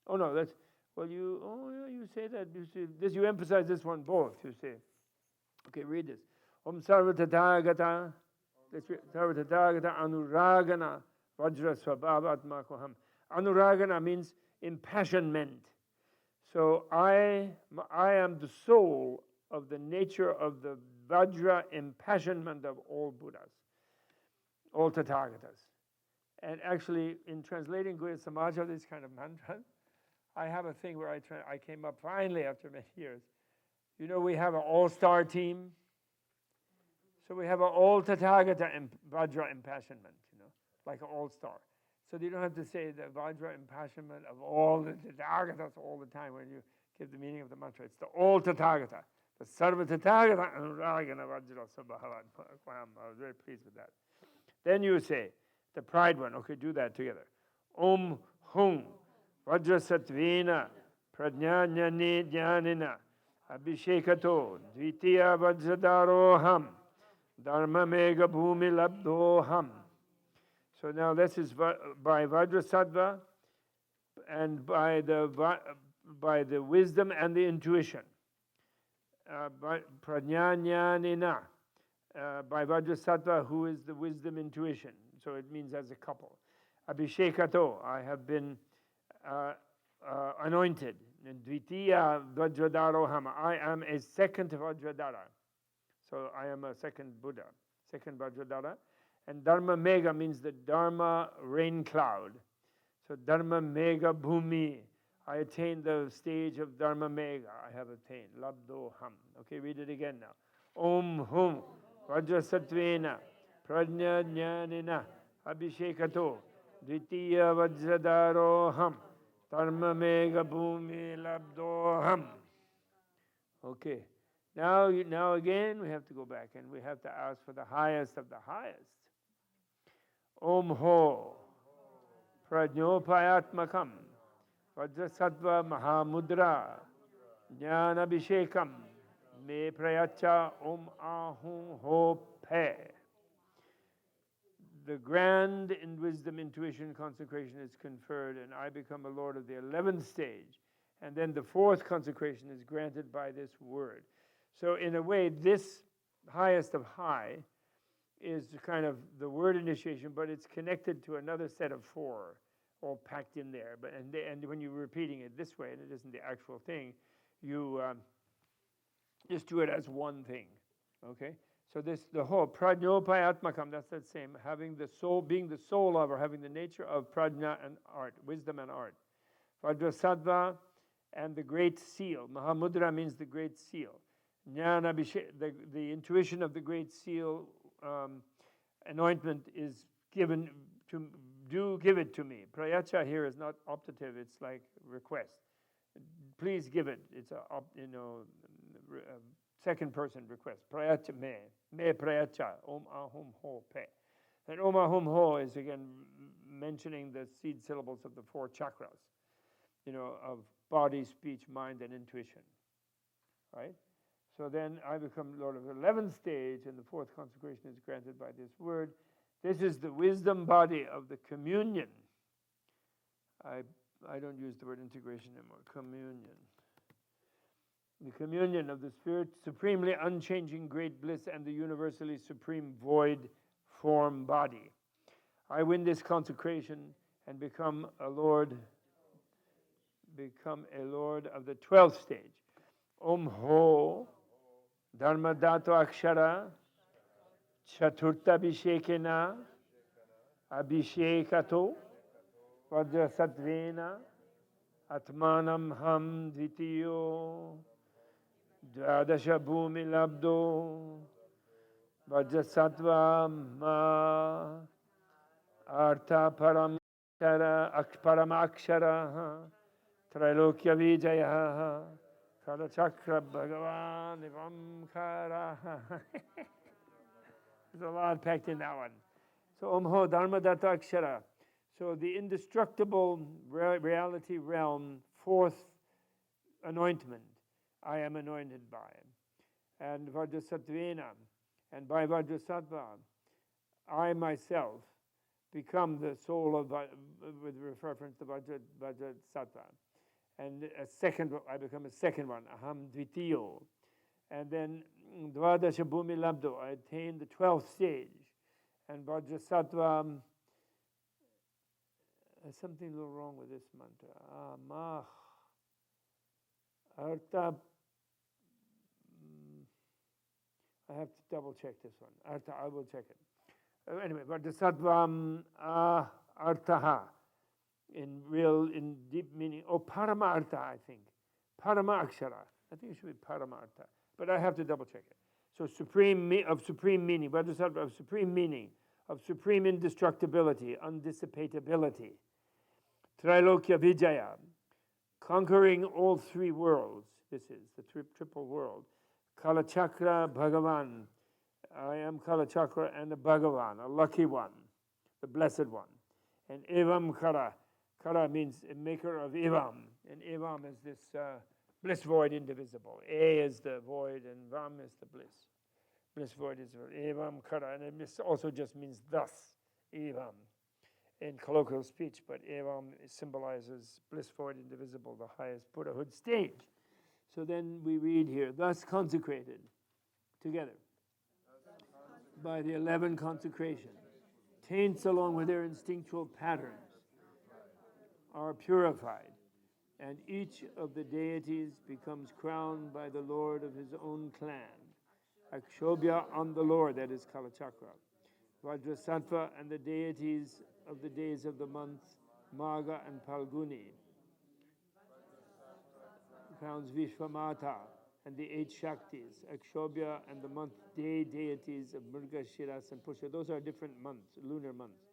Oh no, that's, well you say that, you emphasize this one both, you say. Okay, read this. Om sarva tathagata, sarva tathagata anuragana vajra swabhavatmakoham. Anuragana means impassionment. So I am the soul of the nature of the Vajra impassionment of all Buddhas, all Tathagatas. And actually, in translating Guhya Samaja, this kind of mantra, I have a thing where I came up finally after many years. We have an all-star team. So we have an all Tathagata Vajra impassionment, like an all-star. So you don't have to say the Vajra impassionment of all the Tathagatas all the time when you give the meaning of the mantra. It's the all Tathagata. The Sarva Tathagata Anuragana Vajra Sabhavat. I was very pleased with that. Then you say, the pride one. Okay, do that together. Om Hum Vajra Sattvena Prajnanyani Jnanina Abhishekato Dvitiya Vajradaroham Dharma Mega Bhumi Labdoham. So now this is by Vajrasattva and by the wisdom and the intuition. Prajnanyanina, by Vajrasattva, who is the wisdom intuition. So it means as a couple. Abhishekato, I have been anointed. And Dvitiya Vajradaroham, I am a second Vajradara. So I am a second Buddha, second Vajradara. And Dharma Mega means the Dharma rain cloud. So Dharma Mega Bhumi, I attained the stage of Dharma Mega. I have attained. Labdoham. Okay, read it again now. Om Hum Vajrasatvena Prajna Jnanina Abhishekato Dvitiya Vajradaroham Dharma Mega Bhumi Labdoham. Okay. Now again we have to go back and we have to ask for the highest of the highest. Om Ho Prajnopayatmakam Vajrasattva Mahamudra Jnanabhishekam Me Prayacha Om Ahum Ho Pe. The grand in wisdom, intuition, consecration is conferred, and I become a lord of the 11th stage. And then the 4th consecration is granted by this word. So in a way, this highest of high is kind of the word initiation, but it's connected to another set of 4, all packed in there. But and when you're repeating it this way, and it isn't the actual thing, you just do it as one thing. Okay. So the whole prajnopayatmakam, that's that same, having the soul, being the soul of, or having the nature of prajna and art, wisdom and art. Vajrasattva and the great seal. Mahamudra means the great seal. Jnana the intuition of the great seal anointment is given to, do give it to me. Prayacha here is not optative, it's like request. Please give it. It's a second person request. Prayacha me prayacha, om ahum ho pe. And om ahum ho is again mentioning the seed syllables of the 4 chakras, of body, speech, mind, and intuition. Right? So then I become Lord of the 11th stage, and the 4th consecration is granted by this word. This is the wisdom body of the communion. I don't use the word integration anymore. Communion. The communion of the Spirit, supremely unchanging great bliss, and the universally supreme void form body. I win this consecration and become a Lord of the 12th stage. Om Ho Dharma Dato Akshara Chaturta Abhishekena Abhishekato Vajrasatvena Atmanam Ham Dvitiyo Dvadasha Bhumi Labdo Vajrasattva Ma Artha Paramakshara Trailokya Vijaya Kālachakra Bhagavan Ivamkara. There's a lot packed in that one. So Om Ho Dharma Datta Akshara. So the indestructible reality realm, 4th anointment, I am anointed by. And Vajrasatvena, and by Vajrasattva, I myself become the soul of, with reference to Vajrasattva. And I become a second one, Aham Dvitiyo. And then Dvadasha Bhumi Labdo, I attain the 12th stage. And Vajrasattva, there's something a little wrong with this mantra. Mah. Artha, I have to double check this one. Artha, I will check it. Anyway, Vajrasattva Artaha. In deep meaning, Parama Artha, I think. Parama Akshara. I think it should be Parama Artha. But I have to double check it. So supreme meaning, Vajrasattva of supreme meaning, of supreme indestructibility, undissipatability. Trailokya Vijaya, conquering all 3 worlds. This is the triple world. Kālachakra Bhagavan. I am Kālachakra and the Bhagavan, a lucky one, the blessed one. And Evam Kara. Kara means a maker of Evam. And Evam is this bliss void indivisible. A is the void and Vam is the bliss. Bliss void is Evam Kara. And it also just means thus, Evam, in colloquial speech. But Evam symbolizes bliss void indivisible, the highest Buddhahood stage. So then we read here, thus consecrated, together, by the 11 consecrations, taints along with their instinctual patterns are purified, and each of the deities becomes crowned by the Lord of his own clan. Akshobhya on the Lord, that is Kālachakra. Vajrasattva and the deities of the days of the month, Magha and Palguni. Crowns Vishvamata and the 8 Shaktis, Akshobhya and the month day deities of Mrga, Shiras, and Pusha. Those are different months, lunar months.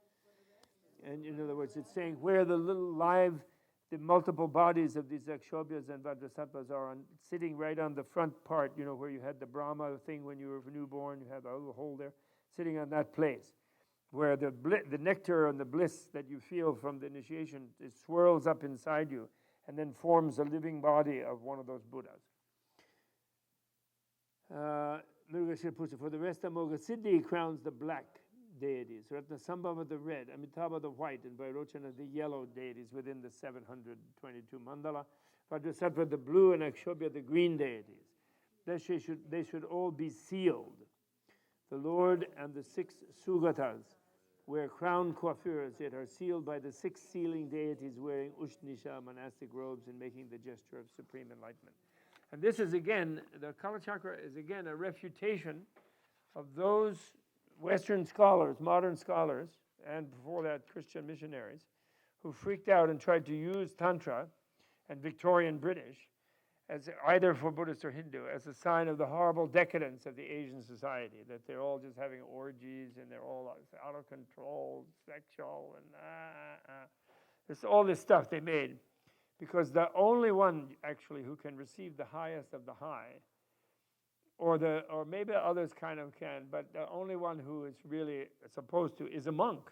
And in other words, it's saying where the multiple bodies of these Akshobhyas and Vajrasattvas are sitting right on the front part, where you had the Brahma thing when you were newborn, you had a little hole there, sitting on that place, where the nectar and the bliss that you feel from the initiation, it swirls up inside you and then forms a living body of one of those Buddhas. For the rest, Amoga Siddhi crowns the black deities, Ratnasambhava the red, Amitabha the white, and Vairochana the yellow deities within the 722 mandala. Vajrasattva the blue, and Akshobhya the green deities. They should all be sealed. The Lord and the 6 Sugatas wear crown coiffures, yet are sealed by the 6 sealing deities wearing Ushnisha monastic robes and making the gesture of supreme enlightenment. And this is again, the Kālachakra is again a refutation of those Western scholars, modern scholars, and before that Christian missionaries, who freaked out and tried to use Tantra and Victorian British, as either for Buddhist or Hindu, as a sign of the horrible decadence of the Asian society, that they're all just having orgies and they're all out of control, sexual, and It's all this stuff they made, because the only one actually who can receive the highest of the high, or maybe others kind of can, but the only one who is really supposed to is a monk.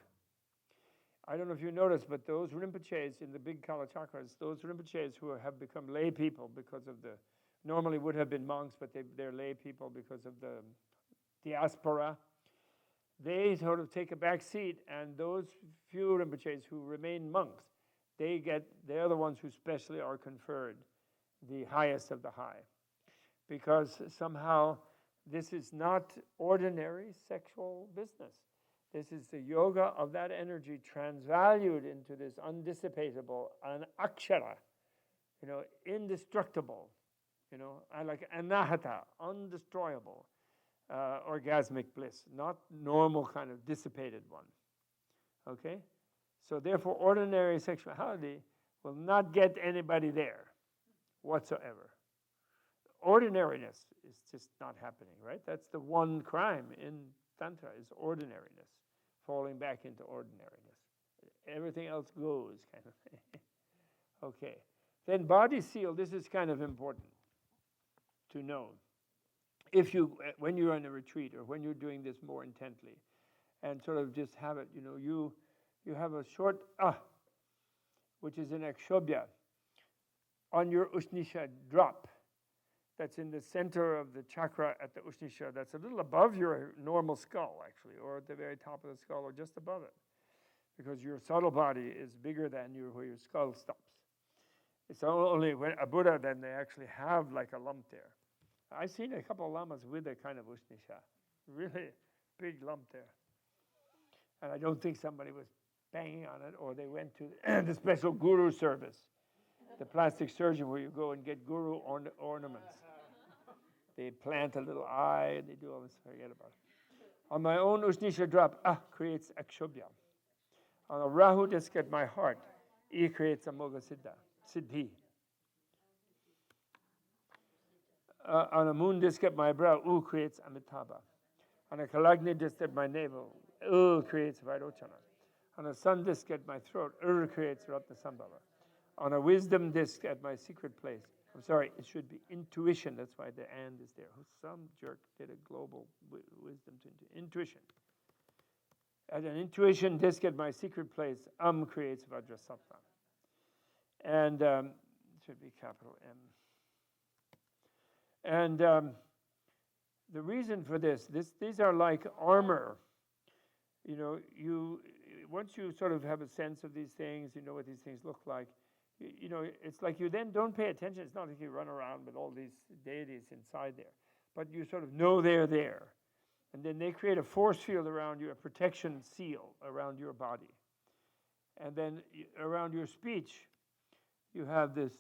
I don't know if you noticed, but those Rinpoches in the big Kālachakras, those Rinpoches who have become lay people because of normally would have been monks, but they're lay people because of the diaspora, they sort of take a back seat, and those few Rinpoches who remain monks, they're the ones who specially are conferred the highest of the high. Because somehow this is not ordinary sexual business. This is the yoga of that energy transvalued into this undissipatable, an akshara, indestructible, like anahata, undestroyable, orgasmic bliss, not normal kind of dissipated one. Okay? So therefore, ordinary sexuality will not get anybody there whatsoever. Ordinariness is just not happening, right? That's the one crime in Tantra, is ordinariness, falling back into ordinariness. Everything else goes, kind of thing. Okay. Then body seal, this is kind of important to know. When you're on a retreat, or when you're doing this more intently, and sort of just have it, you have a short which is an akshobhya, on your Ushnisha drop. That's in the center of the chakra at the Ushnisha. That's a little above your normal skull, actually, or at the very top of the skull, or just above it, because your subtle body is bigger than where your skull stops. It's only when a Buddha, then they actually have like a lump there. I've seen a couple of lamas with a kind of Ushnisha, really big lump there. And I don't think somebody was banging on it, or they went to the special guru service, the plastic surgeon where you go and get guru ornaments. They plant a little eye, they do all this, forget about it. On my own Ushnisha drop, creates akshobhya. On a Rahu disc at my heart, E creates a Moga Siddhi. On a moon disc at my brow, U creates Amitabha. On a Kalagni disc at my navel, U creates Vairochana. On a sun disc at my throat, creates Ratnasambhava. On a wisdom disc at my secret place, I'm sorry, it should be intuition, that's why the and is there. Some jerk did a global wisdom to intuition. At an intuition disc at my secret place, creates Vajrasattva. And it should be capital M. And the reason for these are like armor. Once you sort of have a sense of these things, you know what these things look like, it's like you then don't pay attention. It's not like you run around with all these deities inside there, but you sort of know they're there. And then they create a force field around you, a protection seal around your body. And then around your speech, you have this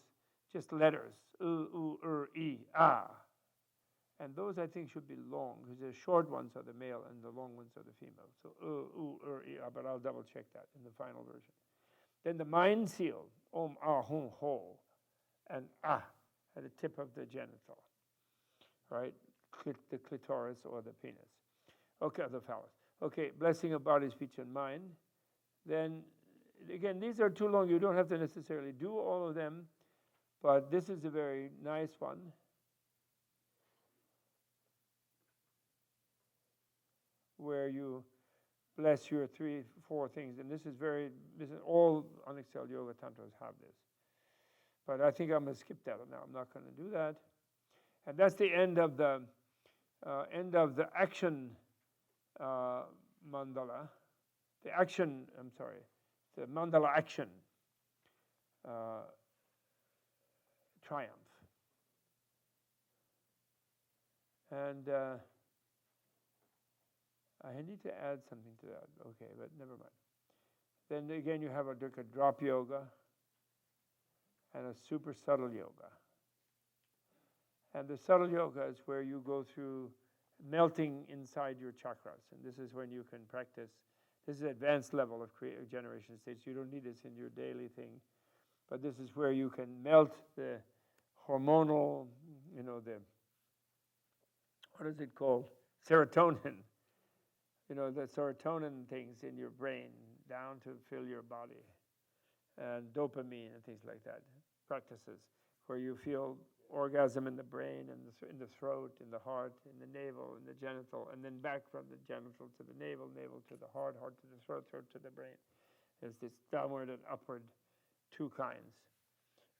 just letters, u, e, ah. And those, I think, should be long, because the short ones are the male and the long ones are the female. So u, e, ah, but I'll double check that in the final version. Then the mind seal, om, ah, hum, ho, and ah at the tip of the genital, right? The clitoris or the penis. Okay, the phallus. Okay, blessing of body, speech, and mind. Then, again, these are too long. You don't have to necessarily do all of them, but this is a very nice one. Where you bless your 3, 4 things. And this is all Unexcelled Yoga Tantras have this. But I think I'm going to skip that now. I'm not going to do that. And that's the end of the action mandala. The mandala action triumph. And I need to add something to that. Okay, but never mind. Then again, you have a drop yoga and a super subtle yoga. And the subtle yoga is where you go through melting inside your chakras. And this is when you can practice. This is advanced level of generation states. You don't need this in your daily thing. But this is where you can melt the hormonal, what is it called? Serotonin. The serotonin things in your brain down to fill your body. And dopamine and things like that. Practices where you feel orgasm in the brain, in the throat, in the heart, in the navel, in the genital, and then back from the genital to the navel, navel to the heart, heart to the throat, throat to the brain. There's this downward and upward, two kinds.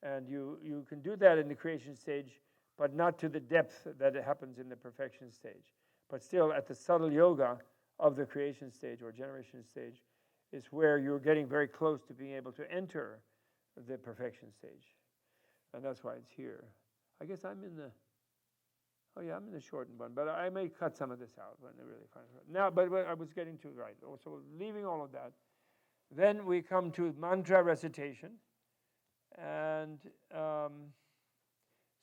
And you can do that in the creation stage, but not to the depth that it happens in the perfection stage. But still, at the subtle yoga of the creation stage or generation stage is where you're getting very close to being able to enter the perfection stage. And that's why it's here. I guess I'm in the shortened one, but I may cut some of this out when they really find it. Now, but I was getting to right. So leaving all of that, then we come to mantra recitation. And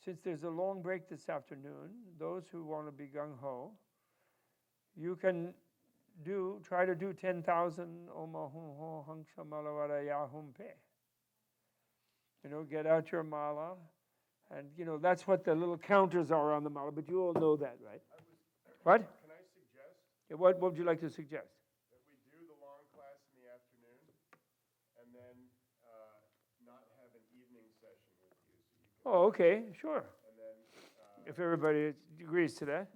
since there's a long break this afternoon, those who want to be gung-ho, you can try to do 10,000 Oma Hum Ho Hang Shamalawara Ya Hum Pe. Get out your mala. And, that's what the little counters are on the mala, but you all know that, right? What? Can I suggest Yeah, what would you like to suggest? that we do the long class in the afternoon and then not have an evening session with you? So you can, Oh, okay, sure. and then, If everybody agrees to that,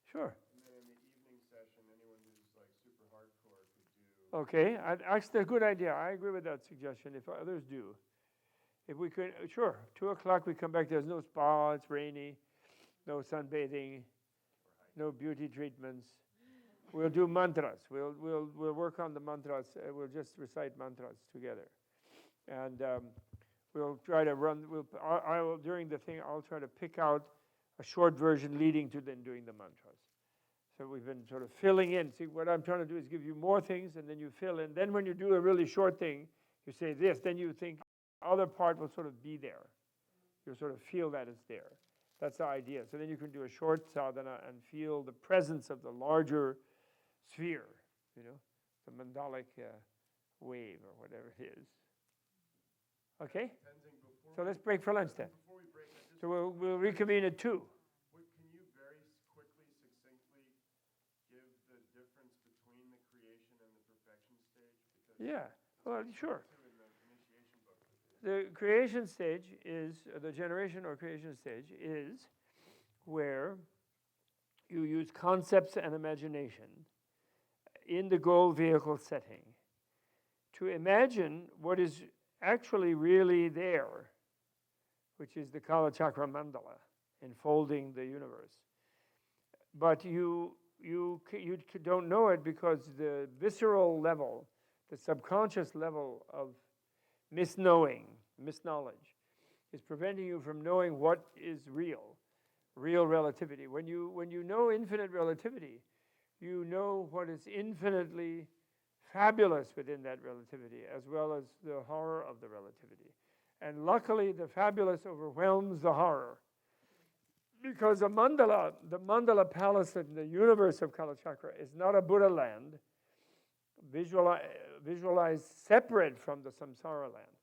sure. and then in the evening session, anyone who's like super hardcore could do. Okay, actually, a good idea. I agree with that suggestion, if others do. If we could, sure, 2 o'clock we come back, there's no spa, it's rainy, no sunbathing, no beauty treatments. We'll do mantras. We'll work on the mantras. We'll just recite mantras together. And we'll try to run, I will, during the thing, I'll try to pick out a short version leading to then doing the mantras. So we've been sort of filling in. See, what I'm trying to do is give you more things, and then you fill in. Then when you do a really short thing, you say this, then you think, other part will sort of be there. You'll sort of feel that it's there. That's the idea. So then you can do a short sadhana and feel the presence of the larger sphere, the mandalic wave or whatever it is. Okay? So let's break for lunch then. Before we break, So we'll reconvene at 2. can you very quickly, succinctly give the difference between the creation and the perfection stage? Because Yeah, well, sure. in the initiation book. The creation stage is, the generation or creation stage is where you use concepts and imagination in the goal vehicle setting to imagine what is actually really there, which is the Kālachakra mandala, enfolding the universe. But you don't know it because the visceral level, the subconscious level of misknowledge, is preventing you from knowing what is real relativity. When you know infinite relativity, you know what is infinitely fabulous within that relativity, as well as the horror of the relativity. And luckily, the fabulous overwhelms the horror. Because the mandala palace in the universe of Kālachakra is not a Buddha land, visualized separate from the samsara land.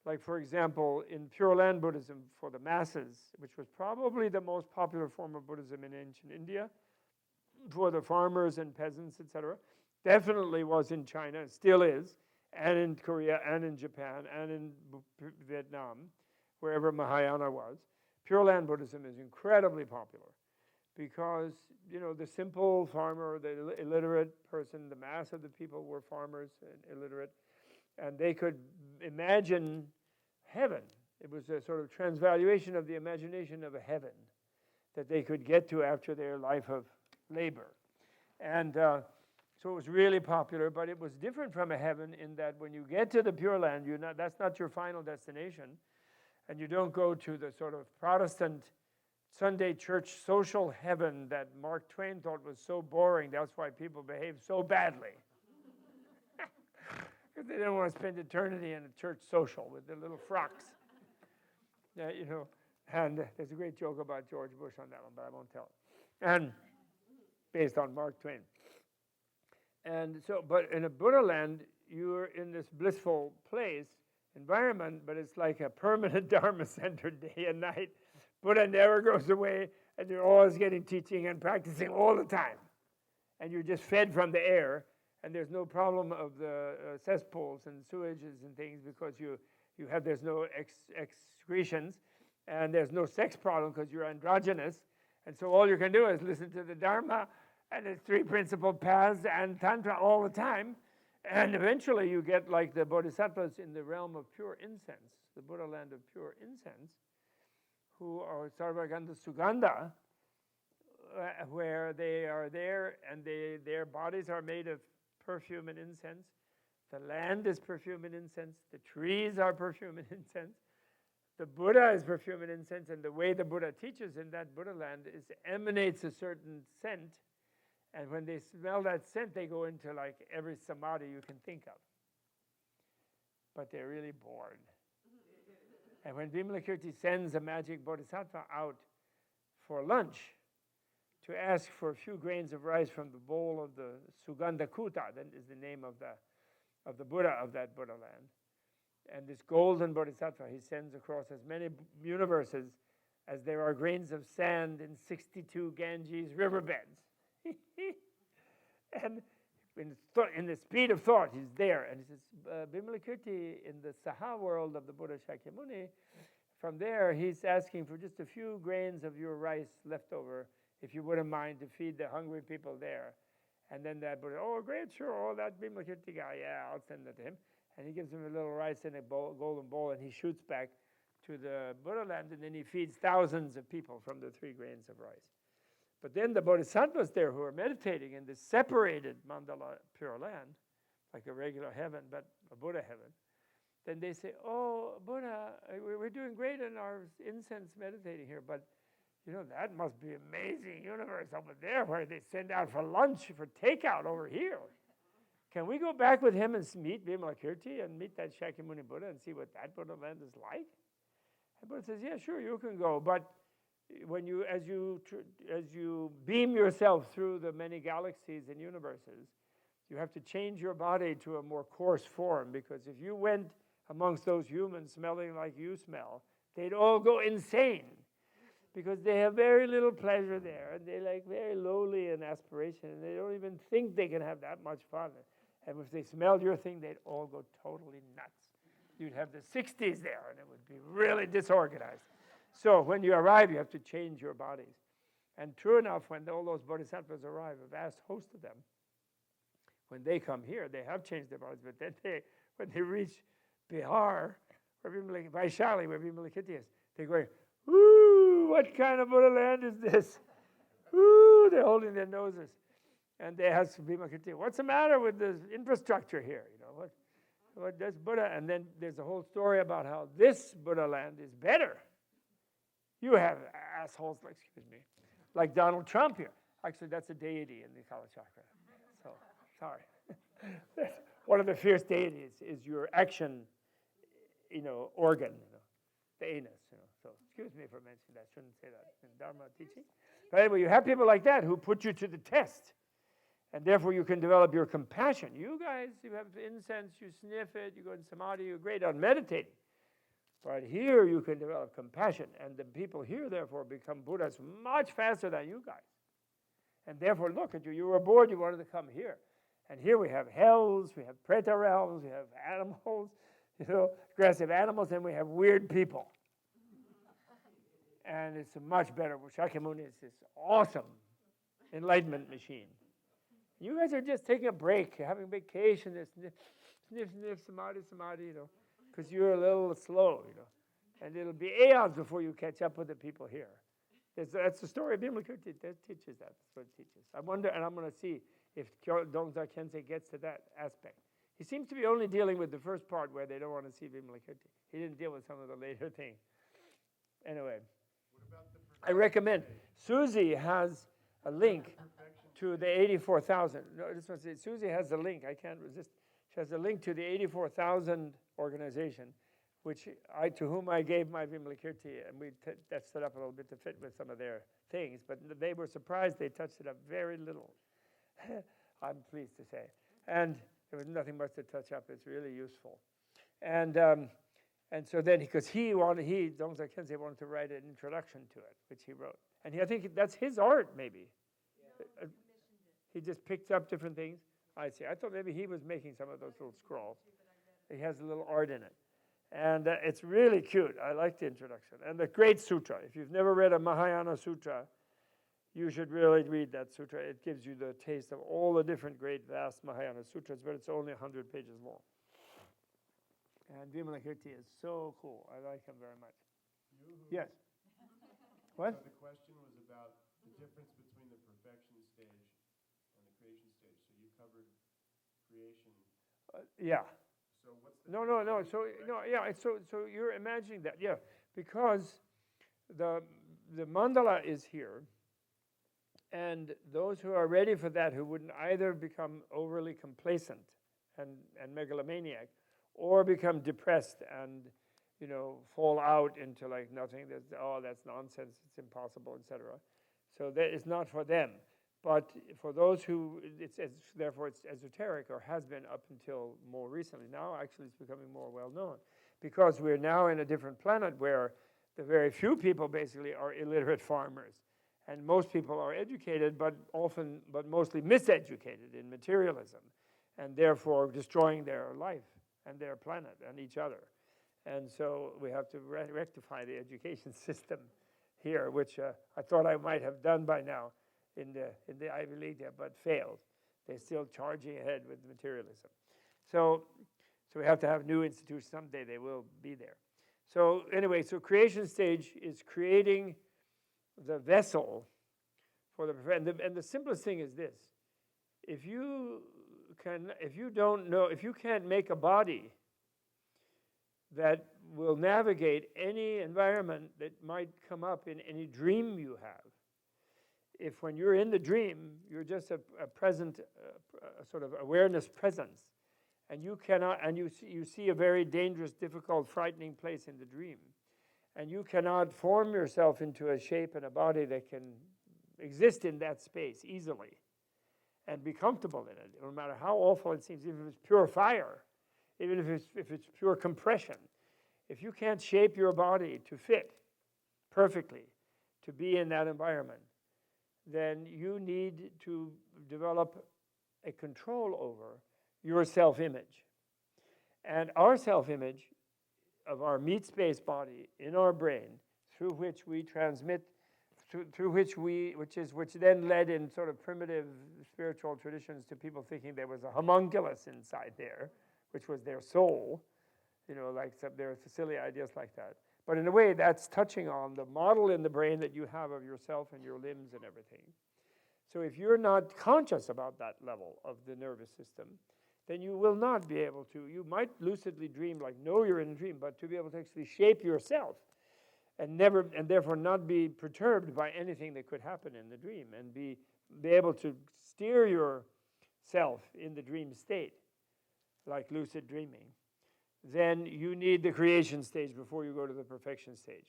Like, for example, in Pure Land Buddhism for the masses, which was probably the most popular form of Buddhism in ancient India, for the farmers and peasants, etc., definitely was in China, still is, and in Korea, and in Japan, and in Vietnam, wherever Mahayana was. Pure Land Buddhism is incredibly popular because, the simple farmer, the illiterate person, the mass of the people were farmers and illiterate, and they could imagine heaven. It was a sort of transvaluation of the imagination of a heaven that they could get to after their life of labor. And so it was really popular, but it was different from a heaven in that when you get to the Pure Land, that's not your final destination, and you don't go to the sort of Protestant Sunday church social heaven that Mark Twain thought was so boring. That's why people behave so badly. Because they didn't want to spend eternity in a church social with their little frocks. And there's a great joke about George Bush on that one, but I won't tell it. And based on Mark Twain. And so, but in a Buddha land, you're in this blissful place, environment, but it's like a permanent Dharma center day and night. Buddha never goes away, and you're always getting teaching and practicing all the time. And you're just fed from the air, and there's no problem of the cesspools and sewages and things because there's no excretions, and there's no sex problem because you're androgynous. And so all you can do is listen to the Dharma and its three principal paths and Tantra all the time. And eventually you get like the bodhisattvas in the realm of pure incense, the Buddha land of pure incense, who are Sarvagandha Sugandha, where they are there and their bodies are made of perfume and incense. The land is perfume and incense. The trees are perfume and incense. The Buddha is perfume and incense, and the way the Buddha teaches in that Buddha land emanates a certain scent, and when they smell that scent, they go into like every samadhi you can think of. But they're really bored. And when Vimalakirti sends a magic bodhisattva out for lunch to ask for a few grains of rice from the bowl of the Sugandha Kuta, that is the name of the Buddha of that Buddha land, and this golden bodhisattva, he sends across as many universes as there are grains of sand in 62 Ganges riverbeds. And in the speed of thought, he's there. And he says, Vimalakirti, in the Saha world of the Buddha Shakyamuni, from there, he's asking for just a few grains of your rice left over, if you wouldn't mind, to feed the hungry people there. And then that Buddha, oh, great, sure, oh, that Vimalakirti guy, yeah, I'll send it to him. And he gives him a little rice in a golden bowl, and he shoots back to the Buddha land, and then he feeds thousands of people from the 3 grains of rice. But then the bodhisattvas there who are meditating in this separated mandala pure land, like a regular heaven, but a Buddha heaven, then they say, oh, Buddha, we're doing great in our incense meditating here, but that must be an amazing universe over there where they send out for lunch, for takeout over here. Can we go back with him and meet Vimalakirti and meet that Shakyamuni Buddha and see what that Buddha land is like? And Buddha says, yeah, sure, you can go, but as you beam yourself through the many galaxies and universes, you have to change your body to a more coarse form, because if you went amongst those humans smelling like you smell, they'd all go insane, because they have very little pleasure there, and they're like very lowly in aspiration, and they don't even think they can have that much fun. And if they smelled your thing, they'd all go totally nuts. You'd have the 60s there, and it would be really disorganized. So when you arrive, you have to change your bodies. And true enough, when all those bodhisattvas arrive, a vast host of them, when they come here, they have changed their bodies, but then when they reach Bihar, Vaishali, where Vimalakirti is, they're going, ooh, what kind of Buddha land is this? Ooh, they're holding their noses. And they ask Vimalakirti, what's the matter with the infrastructure here? What does Buddha? And then there's a whole story about how this Buddha land is better. You have assholes, like Donald Trump here. Actually, that's a deity in the Kālachakra. So, sorry. One of the fierce deities is your action, organ, the anus. So, excuse me for mentioning that. Shouldn't say that in Dharma teaching. But anyway, you have people like that who put you to the test. And therefore, you can develop your compassion. You guys, you have incense, you sniff it, you go in samadhi, you're great on meditating. But here you can develop compassion, and the people here, therefore, become Buddhas much faster than you guys. And therefore, look at you. You were bored, you wanted to come here. And here we have hells, we have preta realms, we have animals, aggressive animals, and we have weird people. And it's a much better. Shakyamuni is this awesome enlightenment machine. You guys are just taking a break, having vacation, sniff, samadhi, because you're a little slow, And it'll be aeons before you catch up with the people here. That's the story of Vimalakirti. That teaches that. That's what it teaches. I wonder, and I'm going to see if Dongzar Khyentse gets to that aspect. He seems to be only dealing with the first part where they don't want to see Vimalakirti. He didn't deal with some of the later things. Anyway, I recommend. Susie has a link to the 84,000. No, I just want to say, Susie has a link. I can't resist. She has a link to the 84,000 organization, to whom I gave my Vimalakirti, and we touched it up a little bit to fit with some of their things, but they were surprised they touched it up very little. I'm pleased to say. And there was nothing much to touch up. It's really useful. And And so then, because Dongzai Khyentse wanted to write an introduction to it, which he wrote. And I think that's his art, maybe. He just picked up different things. I see. I thought maybe he was making some of those little scrolls. He has a little art in it. And it's really cute. I like the introduction. And the great sutra. If you've never read a Mahayana sutra, you should really read that sutra. It gives you the taste of all the different great, vast Mahayana sutras, but it's only 100 pages long. And Vimalakirti is so cool. I like him very much. Yes. What? So the question was about the difference between the perfection stage and the creation stage. So you covered creation. Yeah. So what's the No. So you're imagining that, yeah, because the mandala is here, and those who are ready for that, who wouldn't either become overly complacent and megalomaniac, or become depressed and fall out into like nothing. That's nonsense. It's impossible, etc. So that is not for them. But for those who, therefore it's esoteric, or has been up until more recently. Now actually it's becoming more well known, because we're now in a different planet where the very few people basically are illiterate farmers, and most people are educated, but mostly miseducated in materialism, and therefore destroying their life and their planet and each other. And so we have to rectify the education system here, which I thought I might have done by now in the Ivy League there, but failed. They're still charging ahead with materialism. So we have to have new institutions. Someday they will be there. So anyway, so creation stage is creating the vessel for and the simplest thing is this: if you can't make a body that will navigate any environment that might come up in any dream you have, if when you're in the dream, you're just a present, a sort of awareness presence, and you cannot, and you see a very dangerous, difficult, frightening place in the dream, and you cannot form yourself into a shape and a body that can exist in that space easily and be comfortable in it, no matter how awful it seems, even if it's pure fire, even if it's pure compression. If you can't shape your body to fit perfectly to be in that environment, then you need to develop a control over your self-image. And our self-image of our meat-space body in our brain, through which we transmit, which then led in sort of primitive spiritual traditions to people thinking there was a homunculus inside there, which was their soul, like there are silly ideas like that. But in a way, that's touching on the model in the brain that you have of yourself and your limbs and everything. So if you're not conscious about that level of the nervous system, then you will not be able to. You might lucidly dream, like know you're in a dream, but to be able to actually shape yourself and therefore not be perturbed by anything that could happen in the dream, and be able to steer yourself in the dream state, like lucid dreaming, then you need the creation stage before you go to the perfection stage.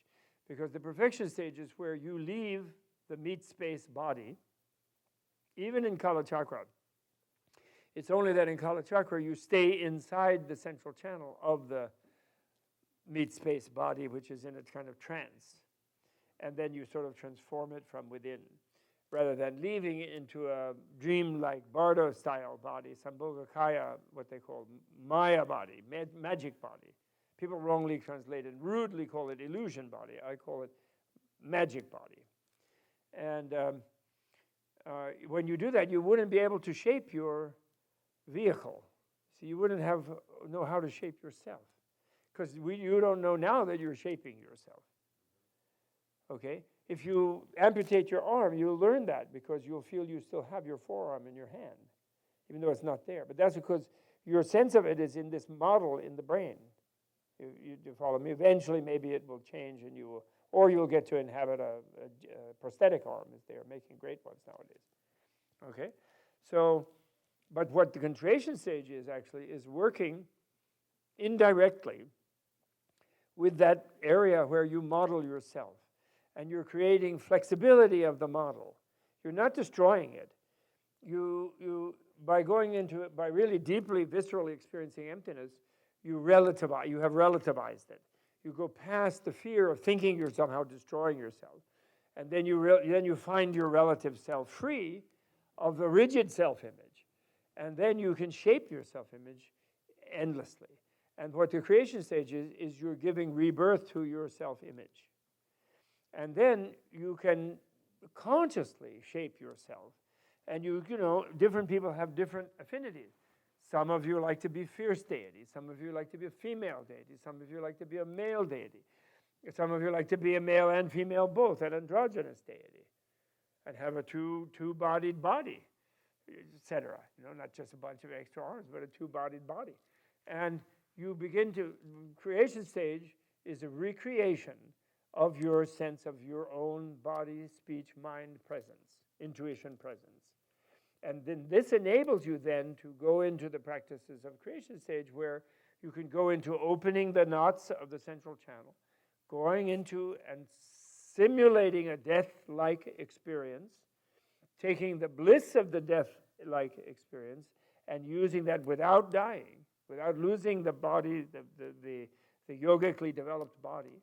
Because the perfection stage is where you leave the meat space body, even in Kālachakra. It's only that in Kālachakra you stay inside the central channel of the meat space body, which is in a kind of trance. And then you sort of transform it from within, rather than leaving it into a dream-like Bardo-style body, Sambhogakaya, what they call Maya body, magic body. People wrongly translate it, rudely call it illusion body. I call it magic body. And when you do that, you wouldn't be able to shape your vehicle. So you wouldn't know how to shape yourself. Because you don't know now that you're shaping yourself. Okay? If you amputate your arm, you'll learn that, because you'll feel you still have your forearm in your hand, even though it's not there. But that's because your sense of it is in this model in the brain. You follow me? Eventually, maybe it will change, and you'll get to inhabit a prosthetic arm, as they are making great ones nowadays. Okay? So, but what the concentration stage is actually is working indirectly with that area where you model yourself. And you're creating flexibility of the model. You're not destroying it. By going into it, by really deeply, viscerally experiencing emptiness, you have relativized it. You go past the fear of thinking you're somehow destroying yourself. And then you find your relative self free of the rigid self-image. And then you can shape your self-image endlessly. And what the creation stage is you're giving rebirth to your self-image. And then you can consciously shape yourself. And you know, different people have different affinities. Some of you like to be fierce deities. Some of you like to be a female deity. Some of you like to be a male deity. Some of you like to be a male and female both, an androgynous deity, and have a two-bodied body, etc. You know, not just a bunch of extra arms, but a two-bodied body. And you begin to, creation stage is a recreation of your sense of your own body, speech, mind presence, intuition presence. And then this enables you then to go into the practices of creation stage where you can go into opening the knots of the central channel, going into and simulating a death-like experience, taking the bliss of the death-like experience and using that without dying, without losing the body, the yogically developed body,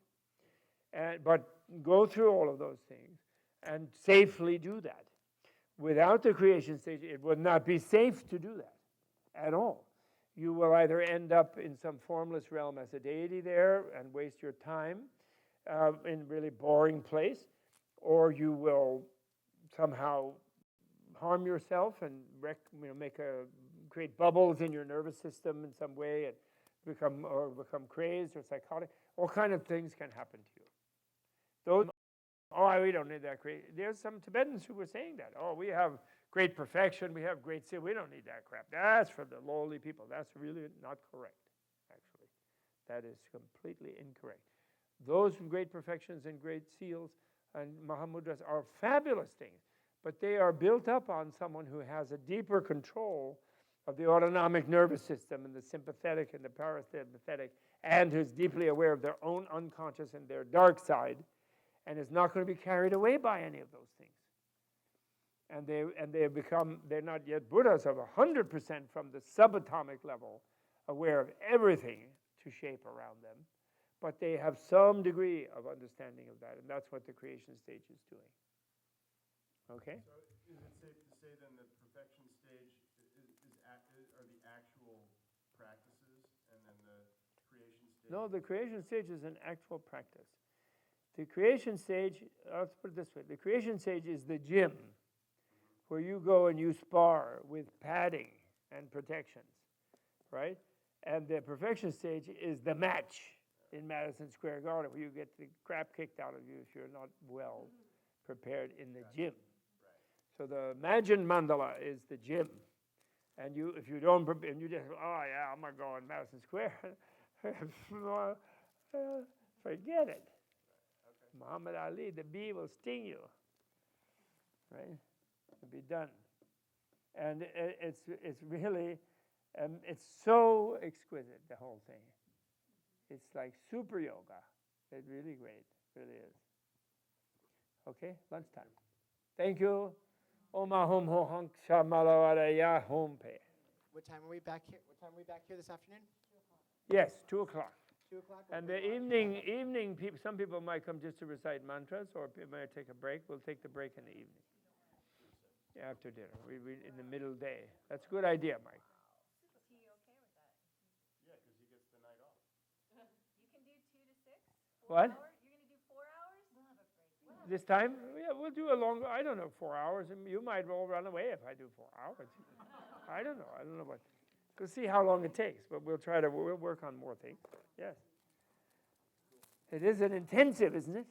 but go through all of those things and safely do that. Without the creation stage, it would not be safe to do that at all. You will either end up in some formless realm as a deity there and waste your time in a really boring place, or you will somehow harm yourself and create bubbles in your nervous system in some way and become crazed or psychotic. All kind of things can happen to you. We don't need that great. There's some Tibetans who were saying that. Oh, we have great perfection, we have great skill, we don't need that crap. That's for the lowly people. That's really not correct, actually. That is completely incorrect. Those great perfections and great seals and Mahamudras are fabulous things, but they are built up on someone who has a deeper control of the autonomic nervous system and the sympathetic and the parasympathetic, and who's deeply aware of their own unconscious and their dark side, and is not going to be carried away by any of those things. And they're not yet Buddhas of 100% from the subatomic level, aware of everything to shape around them, but they have some degree of understanding of that, and that's what the creation stage is doing. Okay? So is it safe to say then that perfection stage are the actual practices, and then the creation stage? No, the creation stage is an actual practice. The creation stage, let's put it this way, the creation stage is the gym where you go and you spar with padding and protections, right? And the perfection stage is the match in Madison Square Garden where you get the crap kicked out of you if you're not well prepared in the gym. So the Imagine Mandala is the gym. And if you don't prepare, and you just, I'm going to go in Madison Square, forget it. Muhammad Ali, the bee will sting you, right? It'll be done. And it's really, it's so exquisite, the whole thing. It's like super yoga. It's really great, really is. Okay, lunchtime. Thank you. Oma hum ho hank shamalawara ya hompe. What time are we back here? What time are we back here this afternoon? Yes, 2 o'clock. 2 o'clock? And the evening people, some people might come just to recite mantras, or people might take a break. We'll take the break in the evening. After dinner, we in the middle day. That's a good idea, Mike. Is he okay with that? Yeah, because he gets the night off. You can do 2 to 6? What? You're going to do 4 hours? We'll have a break. This time? Yeah, we'll do a longer, I don't know, 4 hours. And you might all run away if I do 4 hours. I don't know what. We'll see how long it takes, but we'll work on more things. Yes. It is an intensive, isn't it?